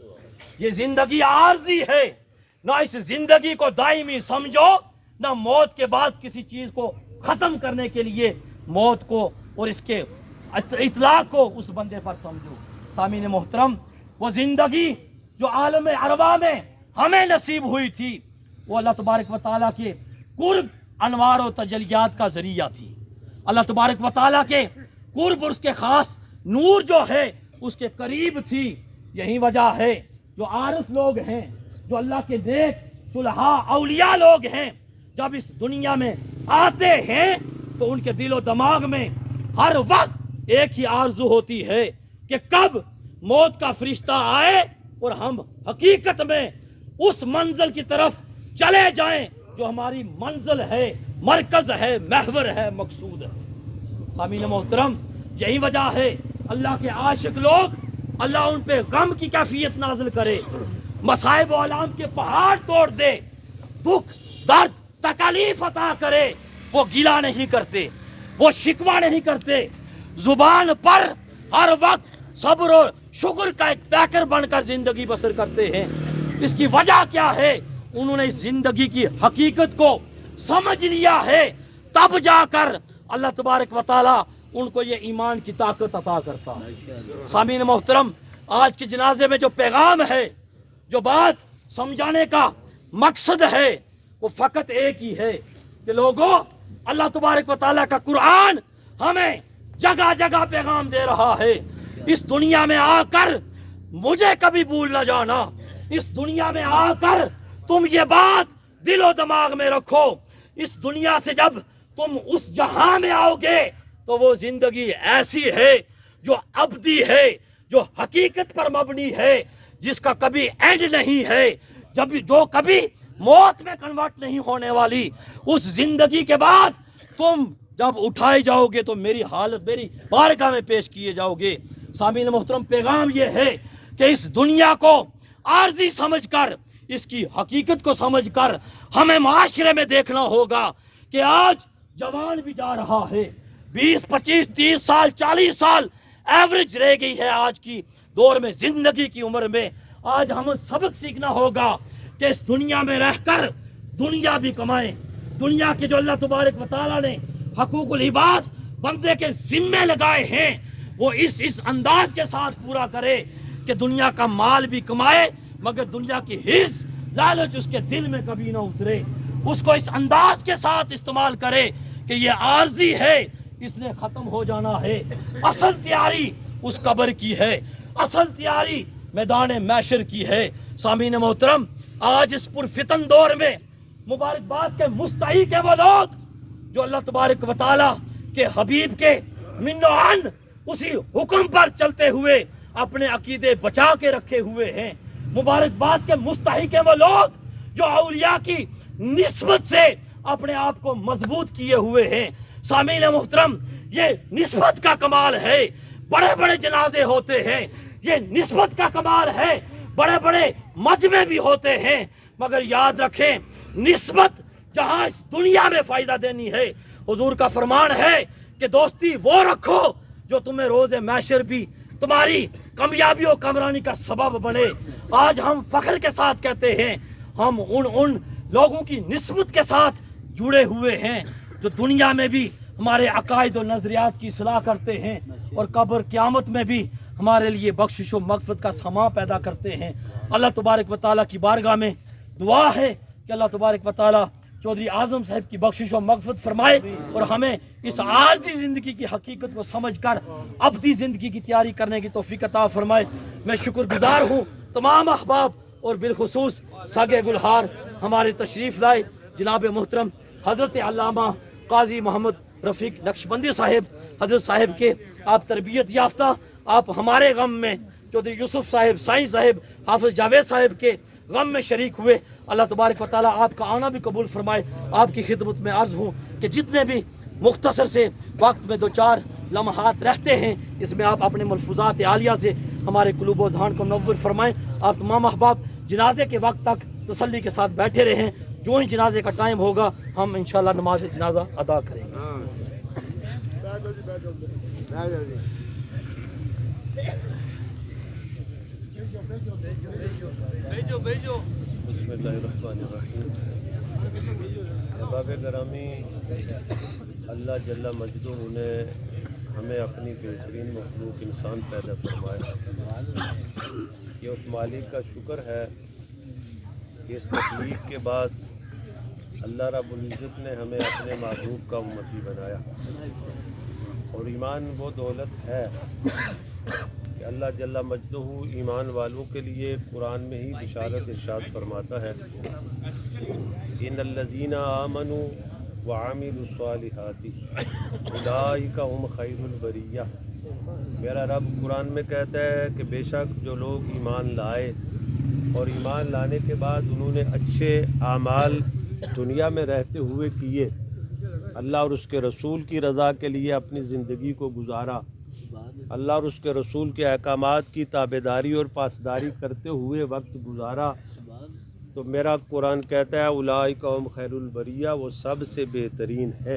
یہ زندگی عارضی ہے، نہ اس زندگی کو دائمی سمجھو، نہ موت کے بعد کسی چیز کو ختم کرنے کے لیے موت کو اور اس کے اطلاق کو اس بندے پر سمجھو۔ سامعین محترم، وہ زندگی جو عالم ارواح میں ہمیں نصیب ہوئی تھی، وہ اللہ تبارک و تعالیٰ کے قرب، انوار و تجلیات کا ذریعہ تھی۔ اللہ تبارک و تعالیٰ کے قرب اور اس کے خاص نور جو ہے اس کے قریب تھی۔ یہی وجہ ہے جو عارف لوگ ہیں، جو اللہ کے نیک صلحاء اولیاء لوگ ہیں، جب اس دنیا میں آتے ہیں تو ان کے دل و دماغ میں ہر وقت ایک ہی آرزو ہوتی ہے کہ کب موت کا فرشتہ آئے اور ہم حقیقت میں اس منزل کی طرف چلے جائیں جو ہماری منزل ہے، مرکز ہے، محور ہے، مقصود ہے۔ سامعین محترم، یہی وجہ ہے اللہ کے عاشق لوگ، اللہ ان پہ غم کی کیفیت نازل کرے، مصائب و آلام کے پہاڑ توڑ دے، دکھ، درد، تکالیف عطا کرے، وہ گلہ نہیں کرتے، وہ شکوہ نہیں کرتے، زبان پر ہر وقت صبر و شکر کا ایک پیکر بن کر زندگی بسر کرتے ہیں۔ اس کی وجہ کیا ہے؟ انہوں نے اس زندگی کی حقیقت کو سمجھ لیا ہے، تب جا کر اللہ تبارک و تعالیٰ ان کو یہ ایمان کی طاقت عطا کرتا ہے۔ سامعین محترم، آج کے جنازے میں جو پیغام ہے، جو بات سمجھانے کا مقصد ہے، وہ فقط ایک ہی ہے کہ لوگوں، اللہ تبارک و تعالیٰ کا قرآن ہمیں جگہ جگہ پیغام دے رہا ہے۔ اس دنیا میں آ کر مجھے کبھی بھول نہ جانا، اس دنیا میں آ کر تم یہ بات دل و دماغ میں رکھو، اس دنیا سے جب تم اس جہاں میں آؤ گے تو وہ زندگی ایسی ہے جو ابدی ہے، جو حقیقت پر مبنی ہے، جس کا کبھی اینڈ نہیں ہے، جو کبھی موت میں کنورٹ نہیں ہونے والی۔ اس زندگی کے بعد تم جب اٹھائے جاؤ گے تو میری حالت، میری بارگاہ میں پیش کیے جاؤ گے۔ سامعین محترم، پیغام یہ ہے کہ اس دنیا کو عارضی سمجھ کر، اس کی حقیقت کو سمجھ کر ہمیں معاشرے میں دیکھنا ہوگا کہ آج جوان بھی جا رہا ہے، 20، 25، 30 سال، 40 سال ایوریج رہ گئی ہے آج کی دور میں، زندگی کی عمر میں۔ آج ہمیں سبق سیکھنا ہوگا کہ اس دنیا میں رہ کر دنیا بھی کمائیں، دنیا کے جو اللہ تبارک و تعالیٰ نے حقوق العباد بندے کے ذمے لگائے ہیں، وہ اس انداز کے ساتھ پورا کرے کہ دنیا کا مال بھی کمائے مگر دنیا کی حرص، لالچ اس کے دل میں کبھی نہ اترے، اس کو اس انداز کے ساتھ استعمال کرے کہ یہ عارضی ہے، اس نے ختم ہو جانا ہے۔ اصل تیاری اس قبر کی ہے، اصل تیاری میدان محشر کی ہے۔ سامعین محترم، آج اس پرفتن دور میں مبارکباد کے مستحق ہیں وہ لوگ جو اللہ تبارک و تعالیٰ کے حبیب کے من و عن اسی حکم پر چلتے ہوئے اپنے عقیدے بچا کے رکھے ہوئے ہیں۔ مبارکباد کے مستحق ہیں وہ لوگ جو اولیاء کی نسبت سے اپنے آپ کو مضبوط کیے ہوئے ہیں۔ سامعین محترم، یہ نسبت کا کمال ہے، بڑے بڑے جنازے ہوتے ہیں، یہ نسبت کا کمال ہے، بڑے بڑے مجمع بھی ہوتے ہیں، مگر یاد رکھیں نسبت جہاں اس دنیا میں فائدہ دینی ہے، حضور کا فرمان ہے کہ دوستی وہ رکھو جو تمہیں روز محشر بھی تمہاری کامیابی و کامرانی کا سبب بنے۔ آج ہم فخر کے ساتھ کہتے ہیں ہم ان لوگوں کی نسبت کے ساتھ جڑے ہوئے ہیں جو دنیا میں بھی ہمارے عقائد و نظریات کی اصلاح کرتے ہیں اور قبر قیامت میں بھی ہمارے لیے بخشش و مغفرت کا سماں پیدا کرتے ہیں۔ اللہ تبارک و تعالیٰ کی بارگاہ میں دعا ہے کہ اللہ تبارک و تعالیٰ چودھری اعظم صاحب کی بخشش و مغفرت فرمائے اور ہمیں اس عارضی زندگی کی حقیقت کو سمجھ کر ابدی زندگی کی تیاری کرنے کی توفیق عطا فرمائے۔ میں شکر گزار ہوں تمام احباب اور بالخصوص ساگے گلہار ہمارے تشریف لائے جناب محترم حضرت علامہ قاضی محمد رفیق نقشبندی صاحب، حضرت صاحب کے آپ تربیت یافتہ، آپ ہمارے غم میں چودھری یوسف صاحب، سائیں صاحب، حافظ جاوید صاحب کے غم میں شریک ہوئے. اللہ تبارک و تعالیٰ آپ کا آنا بھی قبول فرمائے. آپ کی خدمت میں عرض ہوں کہ جتنے بھی مختصر سے وقت میں 2-4 لمحات رہتے ہیں اس میں آپ اپنے ملفوظات عالیہ سے ہمارے قلوب و ذہان کو منور فرمائیں. آپ تمام احباب جنازے کے وقت تک تسلی کے ساتھ بیٹھے رہیں. جو ہی جنازے کا ٹائم ہوگا ہم انشاءاللہ نماز جنازہ ادا کریں گے. بسم اللہ الرحمن الرحیم. احباب گرامی، اللہ جل مجدہ نے ہمیں اپنی بہترین مخلوق انسان پیدا فرمایا. یہ اس مالک کا شکر ہے کہ اس تخلیق کے بعد اللہ رب العزت نے ہمیں اپنے محبوب کا امتی بنایا. اور ایمان وہ دولت ہے کہ اللہ جل مجدہ ایمان والوں کے لیے قرآن میں ہی بشارت ارشاد فرماتا ہے، ان الذین آمنوا وعملوا الصالحات اولئک هم خیر البریہ. میرا رب قرآن میں کہتا ہے کہ بے شک جو لوگ ایمان لائے اور ایمان لانے کے بعد انہوں نے اچھے اعمال دنیا میں رہتے ہوئے کیے، اللہ اور اس کے رسول کی رضا کے لیے اپنی زندگی کو گزارا، اللہ اور اس کے رسول کے احکامات کی تابعداری اور پاسداری کرتے ہوئے وقت گزارا، تو میرا قرآن کہتا ہے اولئک هم خیر البریہ، وہ سب سے بہترین ہے.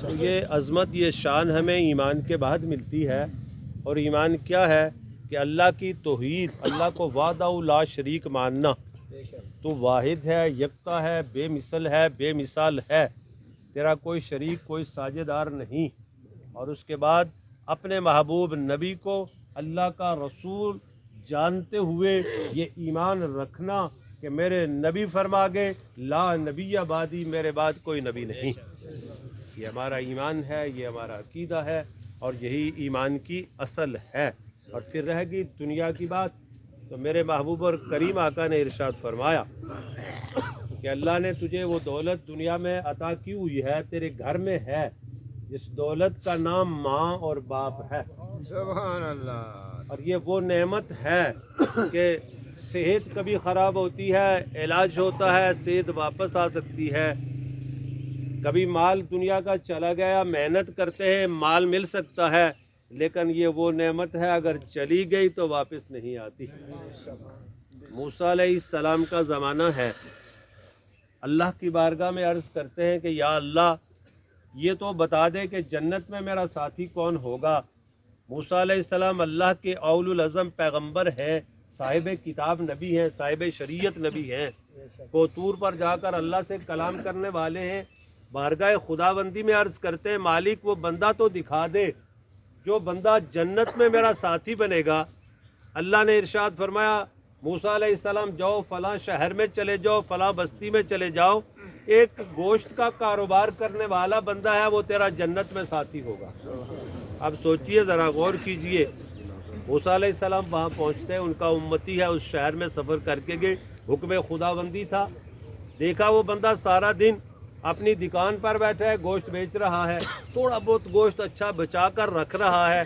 تو یہ عظمت، یہ شان ہمیں ایمان کے بعد ملتی ہے. اور ایمان کیا ہے کہ اللہ کی توحید، اللہ کو وحدہ لا شریک ماننا. تو واحد ہے، یکتا ہے، بے مثل ہے، بے مثال ہے، تیرا کوئی شریک، کوئی ساجھیدار نہیں. اور اس کے بعد اپنے محبوب نبی کو اللہ کا رسول جانتے ہوئے یہ ایمان رکھنا کہ میرے نبی فرما گئے لا نبی بعدی، میرے بعد کوئی نبی نہیں. یہ ہمارا ایمان ہے، یہ ہمارا عقیدہ ہے، اور یہی ایمان کی اصل ہے. اور پھر رہ گئی دنیا کی بات، تو میرے محبوب اور کریم آقا نے ارشاد فرمایا کہ اللہ نے تجھے وہ دولت دنیا میں عطا کی ہوئی ہے، تیرے گھر میں ہے، جس دولت کا نام ماں اور باپ ہے. سبحان اللہ. اور یہ وہ نعمت ہے کہ صحت کبھی خراب ہوتی ہے، علاج ہوتا ہے، صحت واپس آ سکتی ہے. کبھی مال دنیا کا چلا گیا، محنت کرتے ہیں، مال مل سکتا ہے، لیکن یہ وہ نعمت ہے اگر چلی گئی تو واپس نہیں آتی. موسیٰ علیہ السلام کا زمانہ ہے، اللہ کی بارگاہ میں عرض کرتے ہیں کہ یا اللہ یہ تو بتا دے کہ جنت میں میرا ساتھی کون ہوگا. موسیٰ علیہ السلام اللہ کے اول العزم پیغمبر ہیں، صاحب کتاب نبی ہیں، صاحب شریعت نبی ہیں، کوطور پر جا کر اللہ سے کلام کرنے والے ہیں. بارگاہ خداوندی میں عرض کرتے ہیں مالک وہ بندہ تو دکھا دے جو بندہ جنت میں میرا ساتھی بنے گا. اللہ نے ارشاد فرمایا موسیٰ علیہ السلام جاؤ فلاں شہر میں چلے جاؤ، فلاں بستی میں چلے جاؤ، ایک گوشت کا کاروبار کرنے والا بندہ ہے، وہ تیرا جنت میں ساتھی ہوگا. اب سوچئے، ذرا غور کیجئے. موسیٰ علیہ السلام وہاں پہنچتے ہیں، ان کا امتی ہے، اس شہر میں سفر کر کے گئے، حکم خداوندی تھا. دیکھا وہ بندہ سارا دن اپنی دکان پر بیٹھا ہے، گوشت بیچ رہا ہے، تھوڑا بہت گوشت اچھا بچا کر رکھ رہا ہے.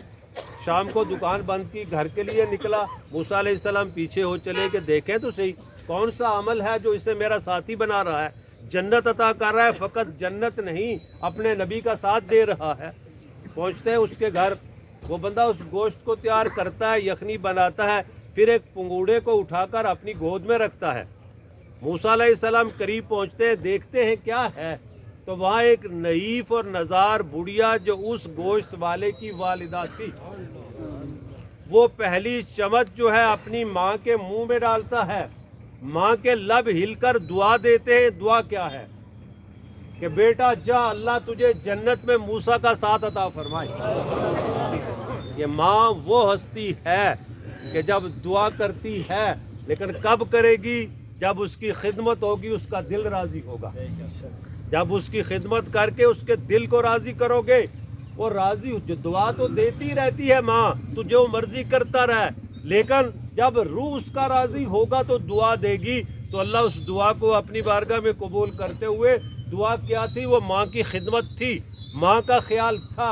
شام کو دکان بند کی، گھر کے لیے نکلا. موسیٰ علیہ السلام پیچھے ہو چلے کہ دیکھیں تو صحیح کون سا عمل ہے جو اسے میرا ساتھی بنا رہا ہے، جنت عطا کر رہا ہے، فقط جنت نہیں اپنے نبی کا ساتھ دے رہا ہے. پہنچتے ہیں اس کے گھر، وہ بندہ اس گوشت کو تیار کرتا ہے، یخنی بناتا ہے، پھر ایک پنگوڑے کو اٹھا کر اپنی گود میں رکھتا ہے. موسیٰ علیہ السلام قریب پہنچتے ہیں، دیکھتے ہیں کیا ہے، تو وہاں ایک نحیف اور نزار بڑھیا جو اس گوشت والے کی والدہ تھی، وہ پہلی چمچ جو ہے اپنی ماں کے منہ میں ڈالتا ہے، ماں کے لب ہل کر دعا دیتے ہیں. دعا کیا ہے کہ بیٹا جا، اللہ تجھے جنت میں موسیٰ کا ساتھ عطا فرمائے. یہ ماں وہ ہستی ہے کہ جب دعا کرتی ہے، لیکن کب کرے گی؟ جب اس کی خدمت ہوگی، اس کا دل راضی ہوگا. جب اس کی خدمت کر کے اس کے دل کو راضی کرو گے، وہ راضی. جو دعا تو دیتی رہتی ہے ماں، تو جو مرضی کرتا رہے، لیکن جب روح اس کا راضی ہوگا تو دعا دے گی. تو اللہ اس دعا کو اپنی بارگاہ میں قبول کرتے ہوئے، دعا کیا تھی؟ وہ ماں کی خدمت تھی، ماں کا خیال تھا،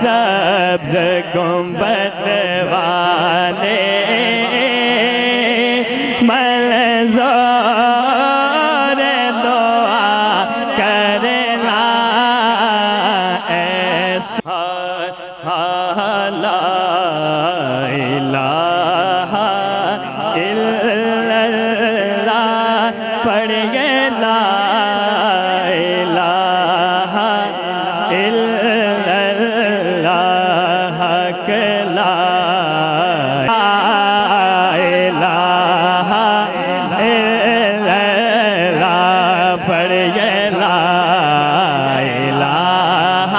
سبز گنبد والے منظور دعا کرنا ایسا لا الہ الا اللہ پڑھیے لا الہ الا اللہ کہ لا الہ الا اللہ پڑھیے لا الہ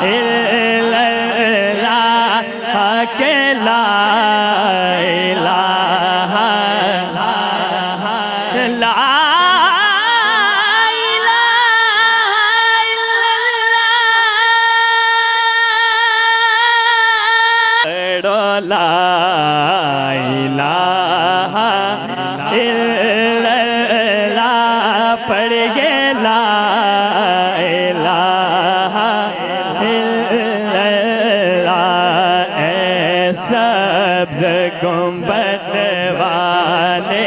الا اللہ کہ لا الہ لا لا الہ الا اللہ پڑھیے لا الہ الا اللہ اے سبز گنبد والے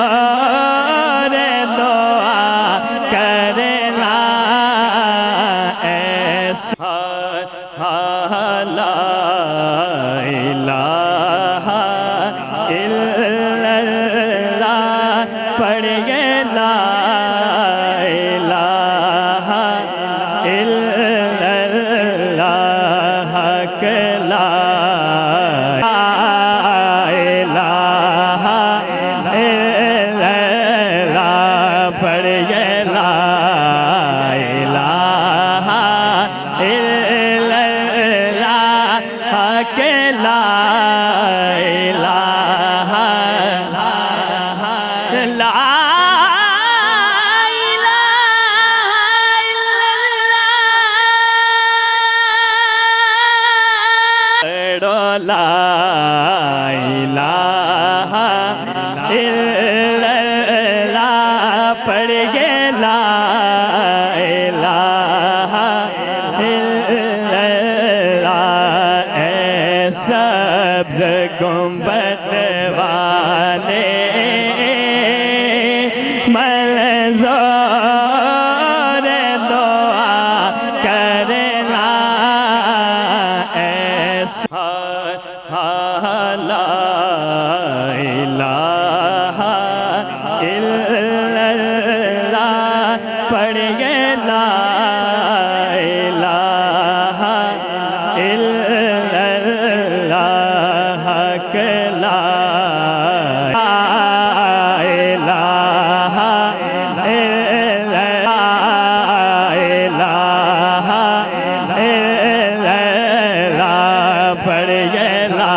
منظور دعا کرنا ایسا لا الہ الا اللہ پڑھیے لا الہ الا اللہ کہ لا الہ الا اللہ پڑھیے لا الہ الا اللہ کہ لا الہ لا لا الہ الا اللہ پڑھیے لا الہ الا اللہ اے سبز گنبد والے منظور دعا کرنا ایسا لا الہ الا اللہ پڑھیے لا الہ الا اللہ کہ لا الہ الا الہ الا اللہ پڑھیے لا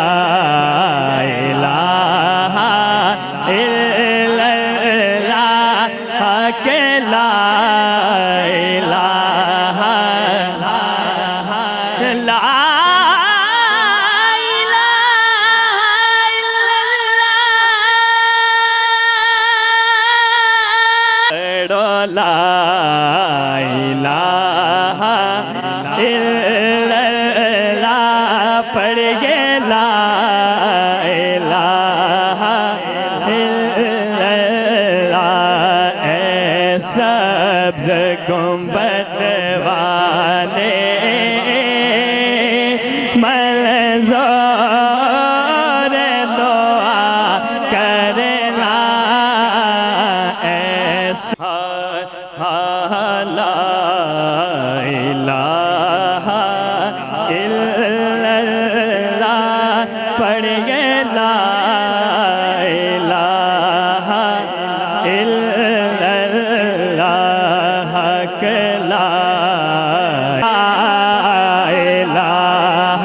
الہ الا اللہ کہ لا الہ لا لا الہ الا اللہ پڑھیے لا الہ الا اللہ اے سبز گنبد والے منظور دعا کرنا ایسا لا الہ الا اللہ پڑھیے لا الہ الا اللہ کہ لا الہ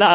لا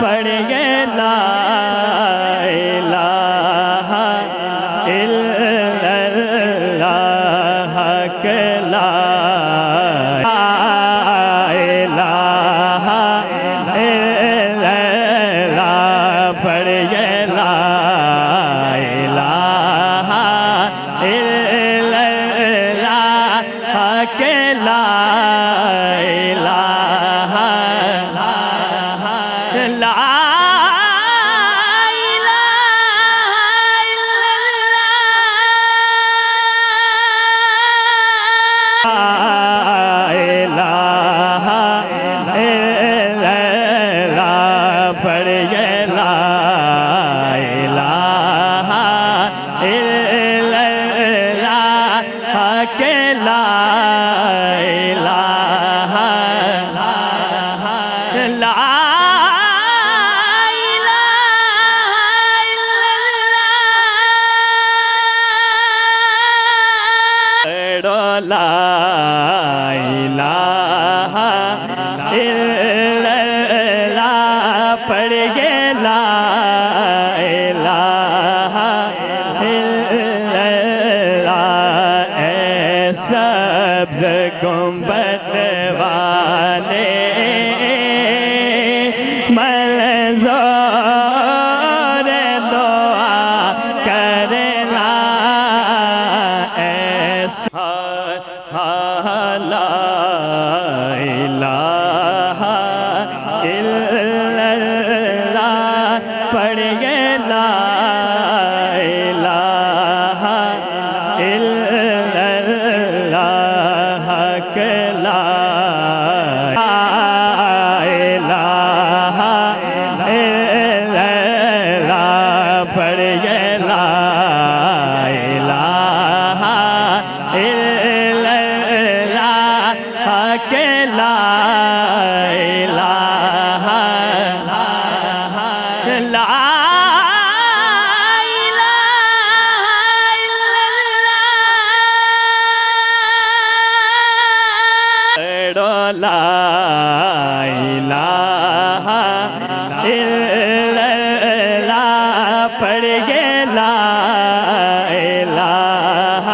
پڑھیے لا الہ الا اللہ کہ لا الہ الا اللہ پڑھیے لا الہ الا اللہ کہ لا الہ لا پڑھیے لا الہ الا اللہ کہ لا الہ لا لا الہ الا اللہ پڑھیے لا الہ الا اللہ اے سبز گنبد والے منظور دعا کرنا ایسا لا الہ الا اللہ پڑھیے لا الہ الا اللہ کہ لا الہ الا اللہ پڑھیے لا الہ الا اللہ کہ لا الہ لا لا الہ الا اللہ پڑھیے لا الہ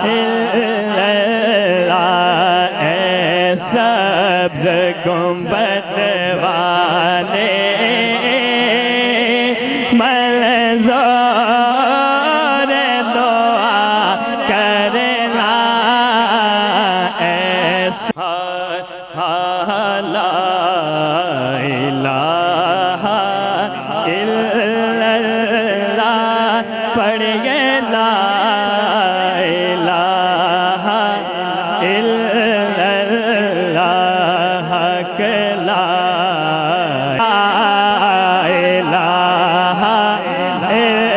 الا اللہ اے سبز گنبد والے منظور دعا کرنا ایسا لا الہ الا اللہ پڑھیے لا الہ الا اللہ کہ لا الہ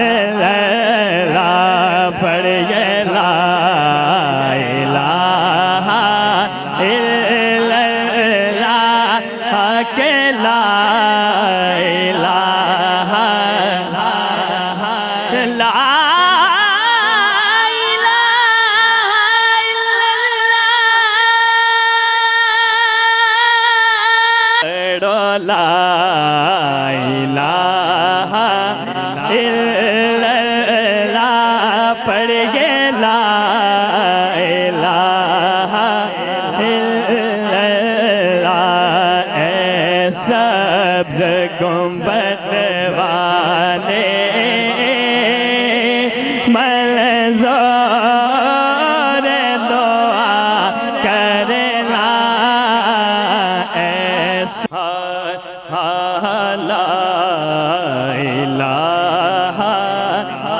الا اللہ پڑھیے لا الہ الا اللہ کہ لا الہ لا لا الہ الا اللہ پڑھیے لا الہ الا اللہ اے سبز گنبد والے منظور دعا کرنا ایسا لا الہ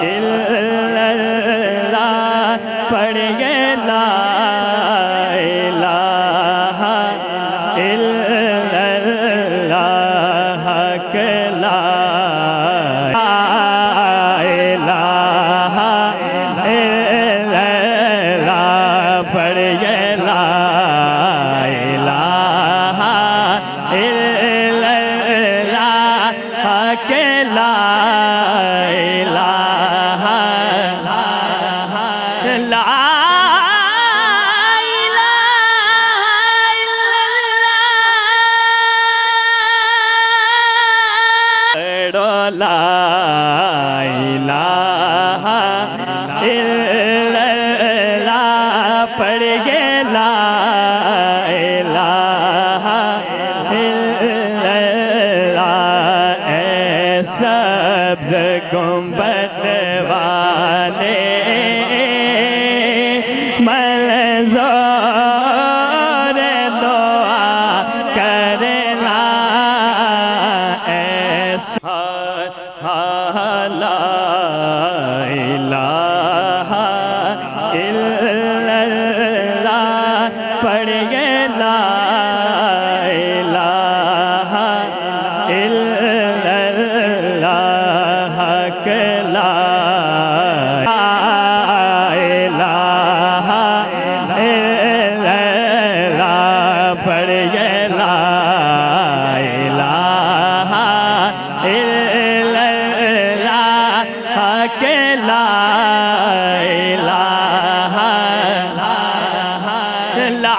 الا اللہ پڑھیے لا الہ الا اللہ کہ لا الہ الا اللہ پڑھیے لا الہ الا اللہ کہ لا الہ لا لا الہ الا اللہ پڑھیے لا الہ الا اللہ اے سبز گنبد والے منظور دعا کرنا ایسا لا الہ الا اللہ پڑھیے لا الہ الا اللہ حق لا الہ الا اللہ پڑھیے لا الہ الا اللہ حق لا الہ لا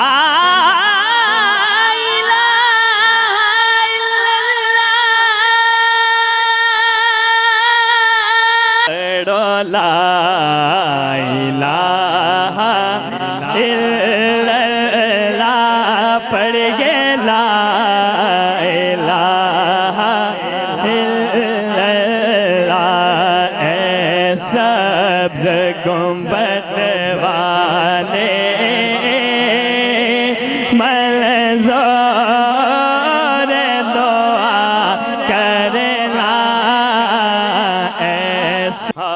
لا الہ الا اللہ پڑھیے لا الہ الا اللہ اے سبز گنبد والے منظور دعا کرنا ایسا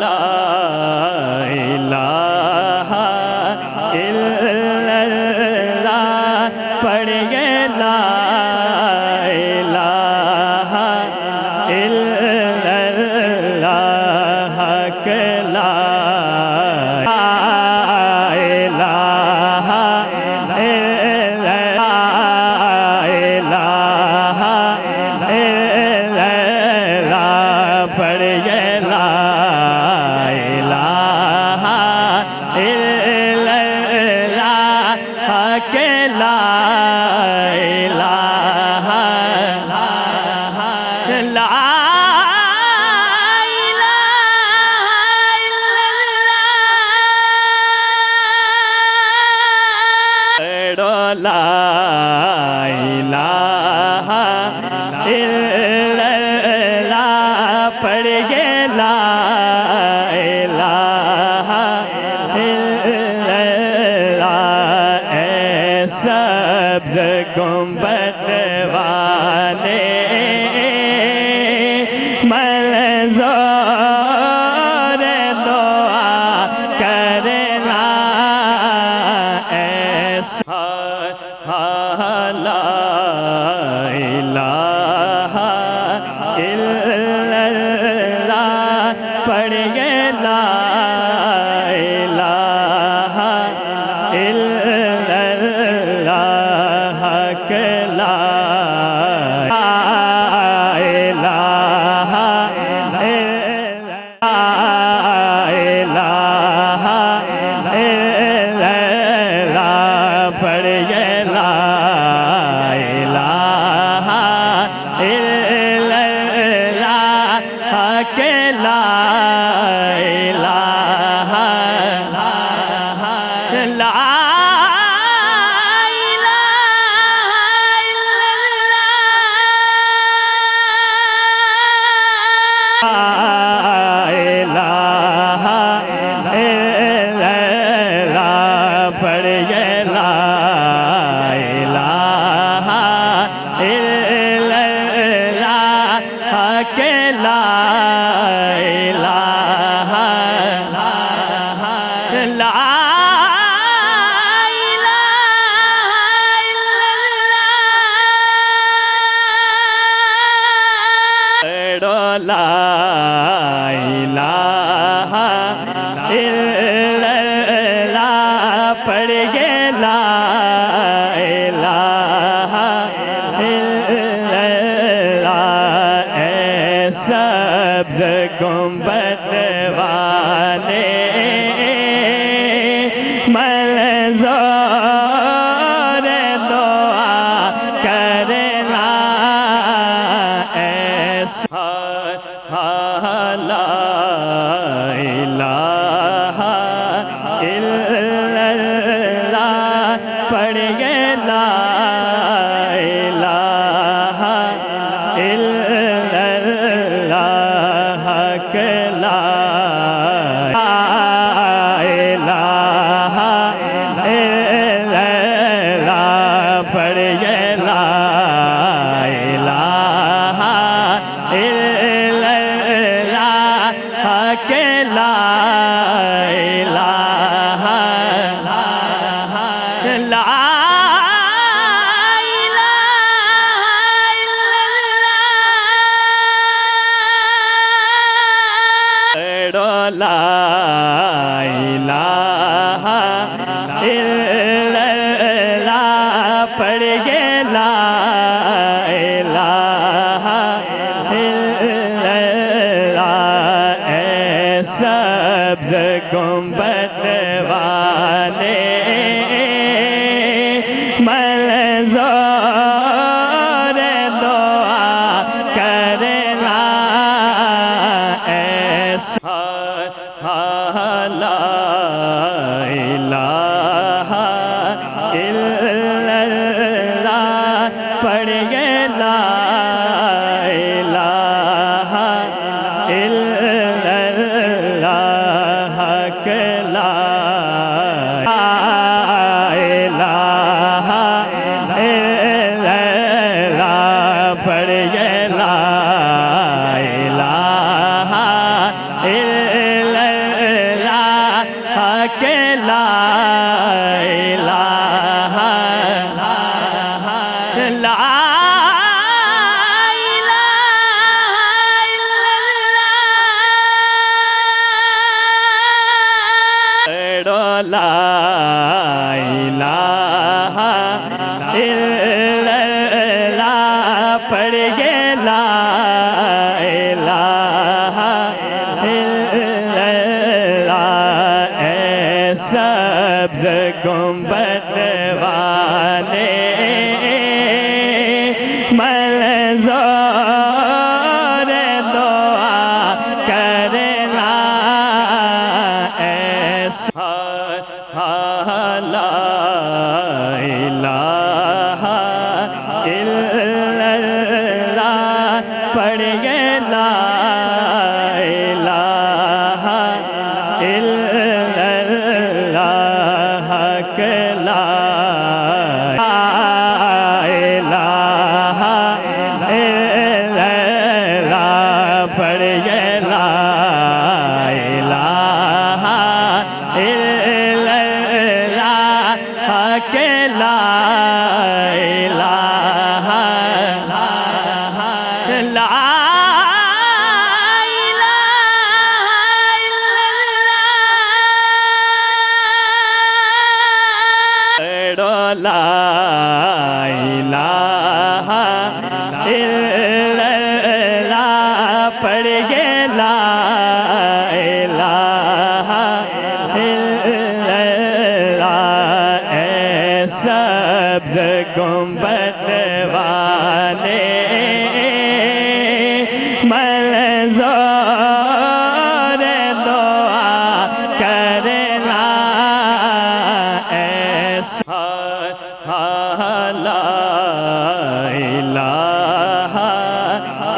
لا الہ الا اللہ پڑھیے لا الہ الا اللہ حق لا الہ الا الہ الا اللہ پڑھیے لا الہ الا اللہ حق لا الہ لا لا الہ الا اللہ پڑھیے لا الہ الا اللہ اے سبز گنبد والے منظور دعا کرنا ایسا لا الہ الا اللہ پڑھیے لا الہ الا اللہ حق لا الہ الا الا اللہ پڑھیے لا الہ الا اللہ حق لا الہ لا الہ الا اللہ پڑھیے لا الہ الا اللہ حق لا الہ لا لا الہ الا اللہ پڑھیے لا الہ الا اللہ اے سبز گنبد والے منظور دعا کرنا لا الہ الا اللہ پڑھیے لا الہ الا اللہ اے سبز گنبد والے منظور دعا کرنا ایسا لا الہ الا اللہ پڑھیے لا الہ الا اللہ حق لا الہ الا اللہ پڑھیے لا الہ الا اللہ حق لا الہ لا لا الہ الا اللہ پڑھیے لا الہ الا اللہ اے سبز گنبد والے منظور دعا کرنا ایسا لا الہ الا اللہ پڑھیے لا الہ الا اللہ حق لا الہ الا اللہ پڑھیے لا الہ الا اللہ حق لا الہ لا لا الہ الا اللہ پڑھیے لا الہ الا اللہ اے سبز گنبد والے منظور دعا کرنا ایسا لا الہ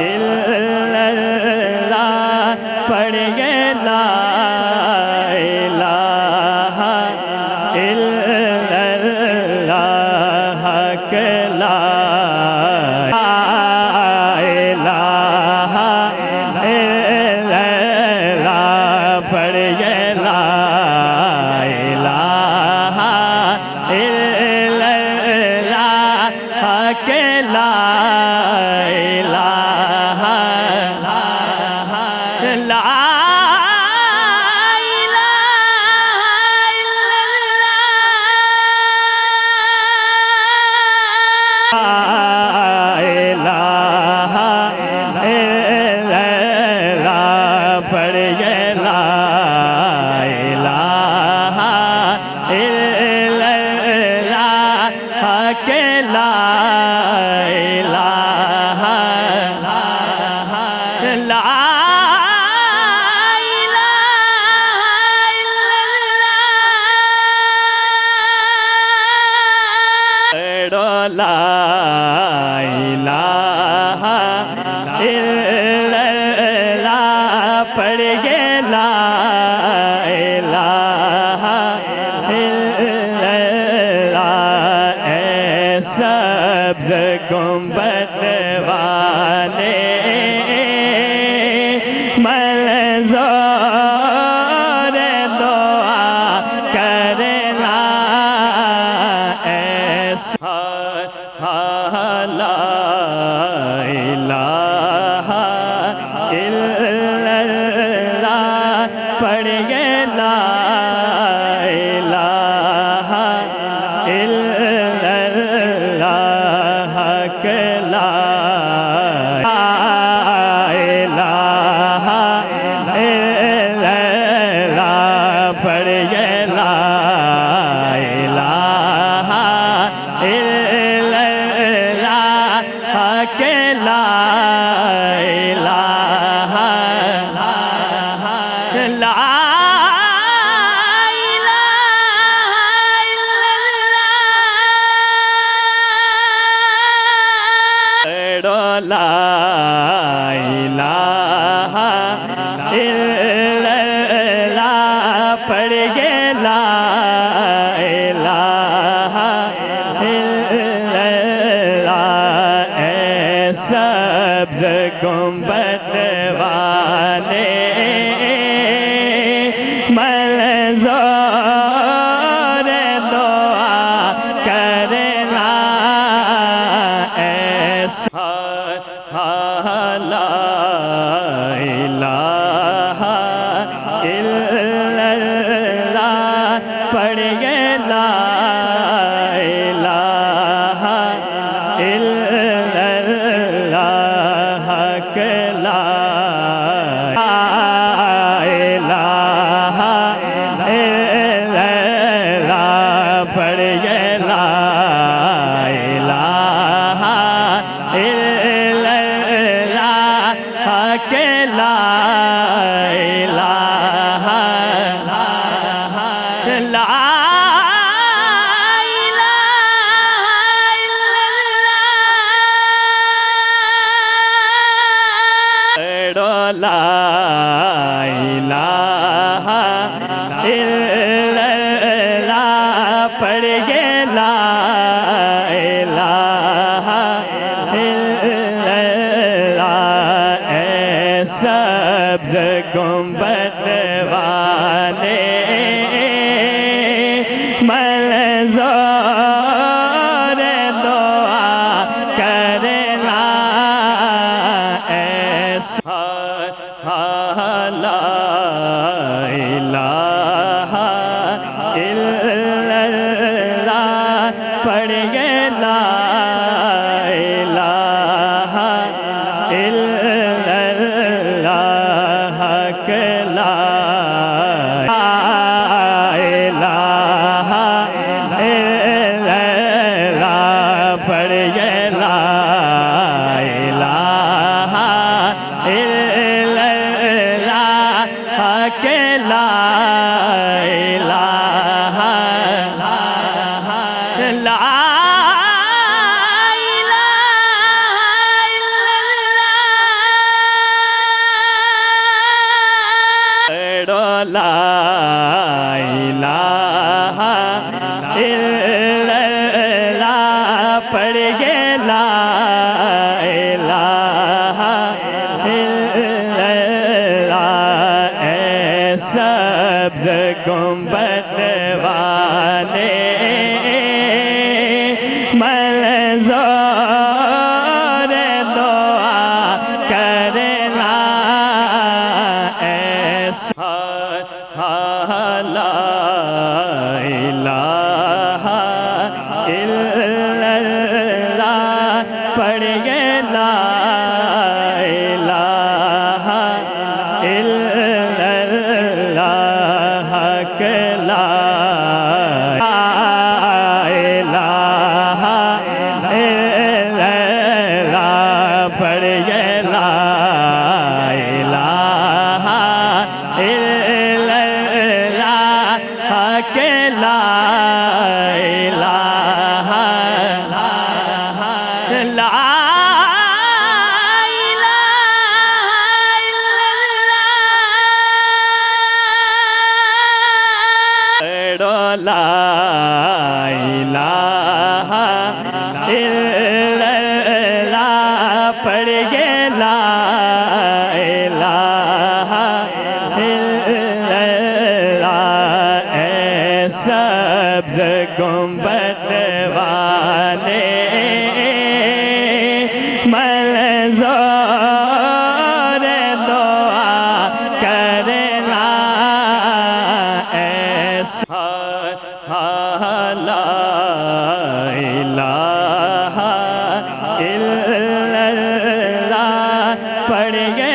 الا اللہ پڑھیے لا الہ الا اللہ حق لا الہ الا اللہ پڑھیے لا الہ الا اللہ حق لا الہ لا الہ الا اللہ پڑھیے لا الہ الا اللہ حق لا الہ لا لا الہ الا اللہ پڑھیے لا الہ الا اللہ اے سبز گنبد والے منظور دعا کرنا ایسا لا الہ الا اللہ لا الہ لا لا الہ الا اللہ پڑھ گے لا الہ الا اللہ اے سبز گنبد والے منظور دعا کرنا ایسا لا الہ الا اللہ پڑھ گے لا الہ الا اللہ کہ لا الہ الا اللہ پڑھ گے لا الہ الا اللہ کہ لا الہ لا لا الہ الا اللہ پڑھ گے لا الہ الا اللہ اے سبز گنبد والے منظور دعا کرنا ایسا لا الہ الا اللہ پڑھ گے لا الہ الا اللہ کہ لا الہ الا اللہ پڑھ گے لا الہ الا اللہ کہ لا الہ لا لا الہ الا اللہ پڑھ گے لا الہ الا اللہ اے سبز گنبد والے منظور دعا کرنا ایسا لا الہ الا اللہ پڑھ گے لا الہ الا اللہ کہ لا الہ الا اللہ پڑھ گے لا الہ الا اللہ کہ لا الہ لا لا الہ الا اللہ پڑھ گے لا الہ الا اللہ اے سبز گنبد والے منظور دعا کرنا ایسا لا الہ الا اللہ پڑھ گے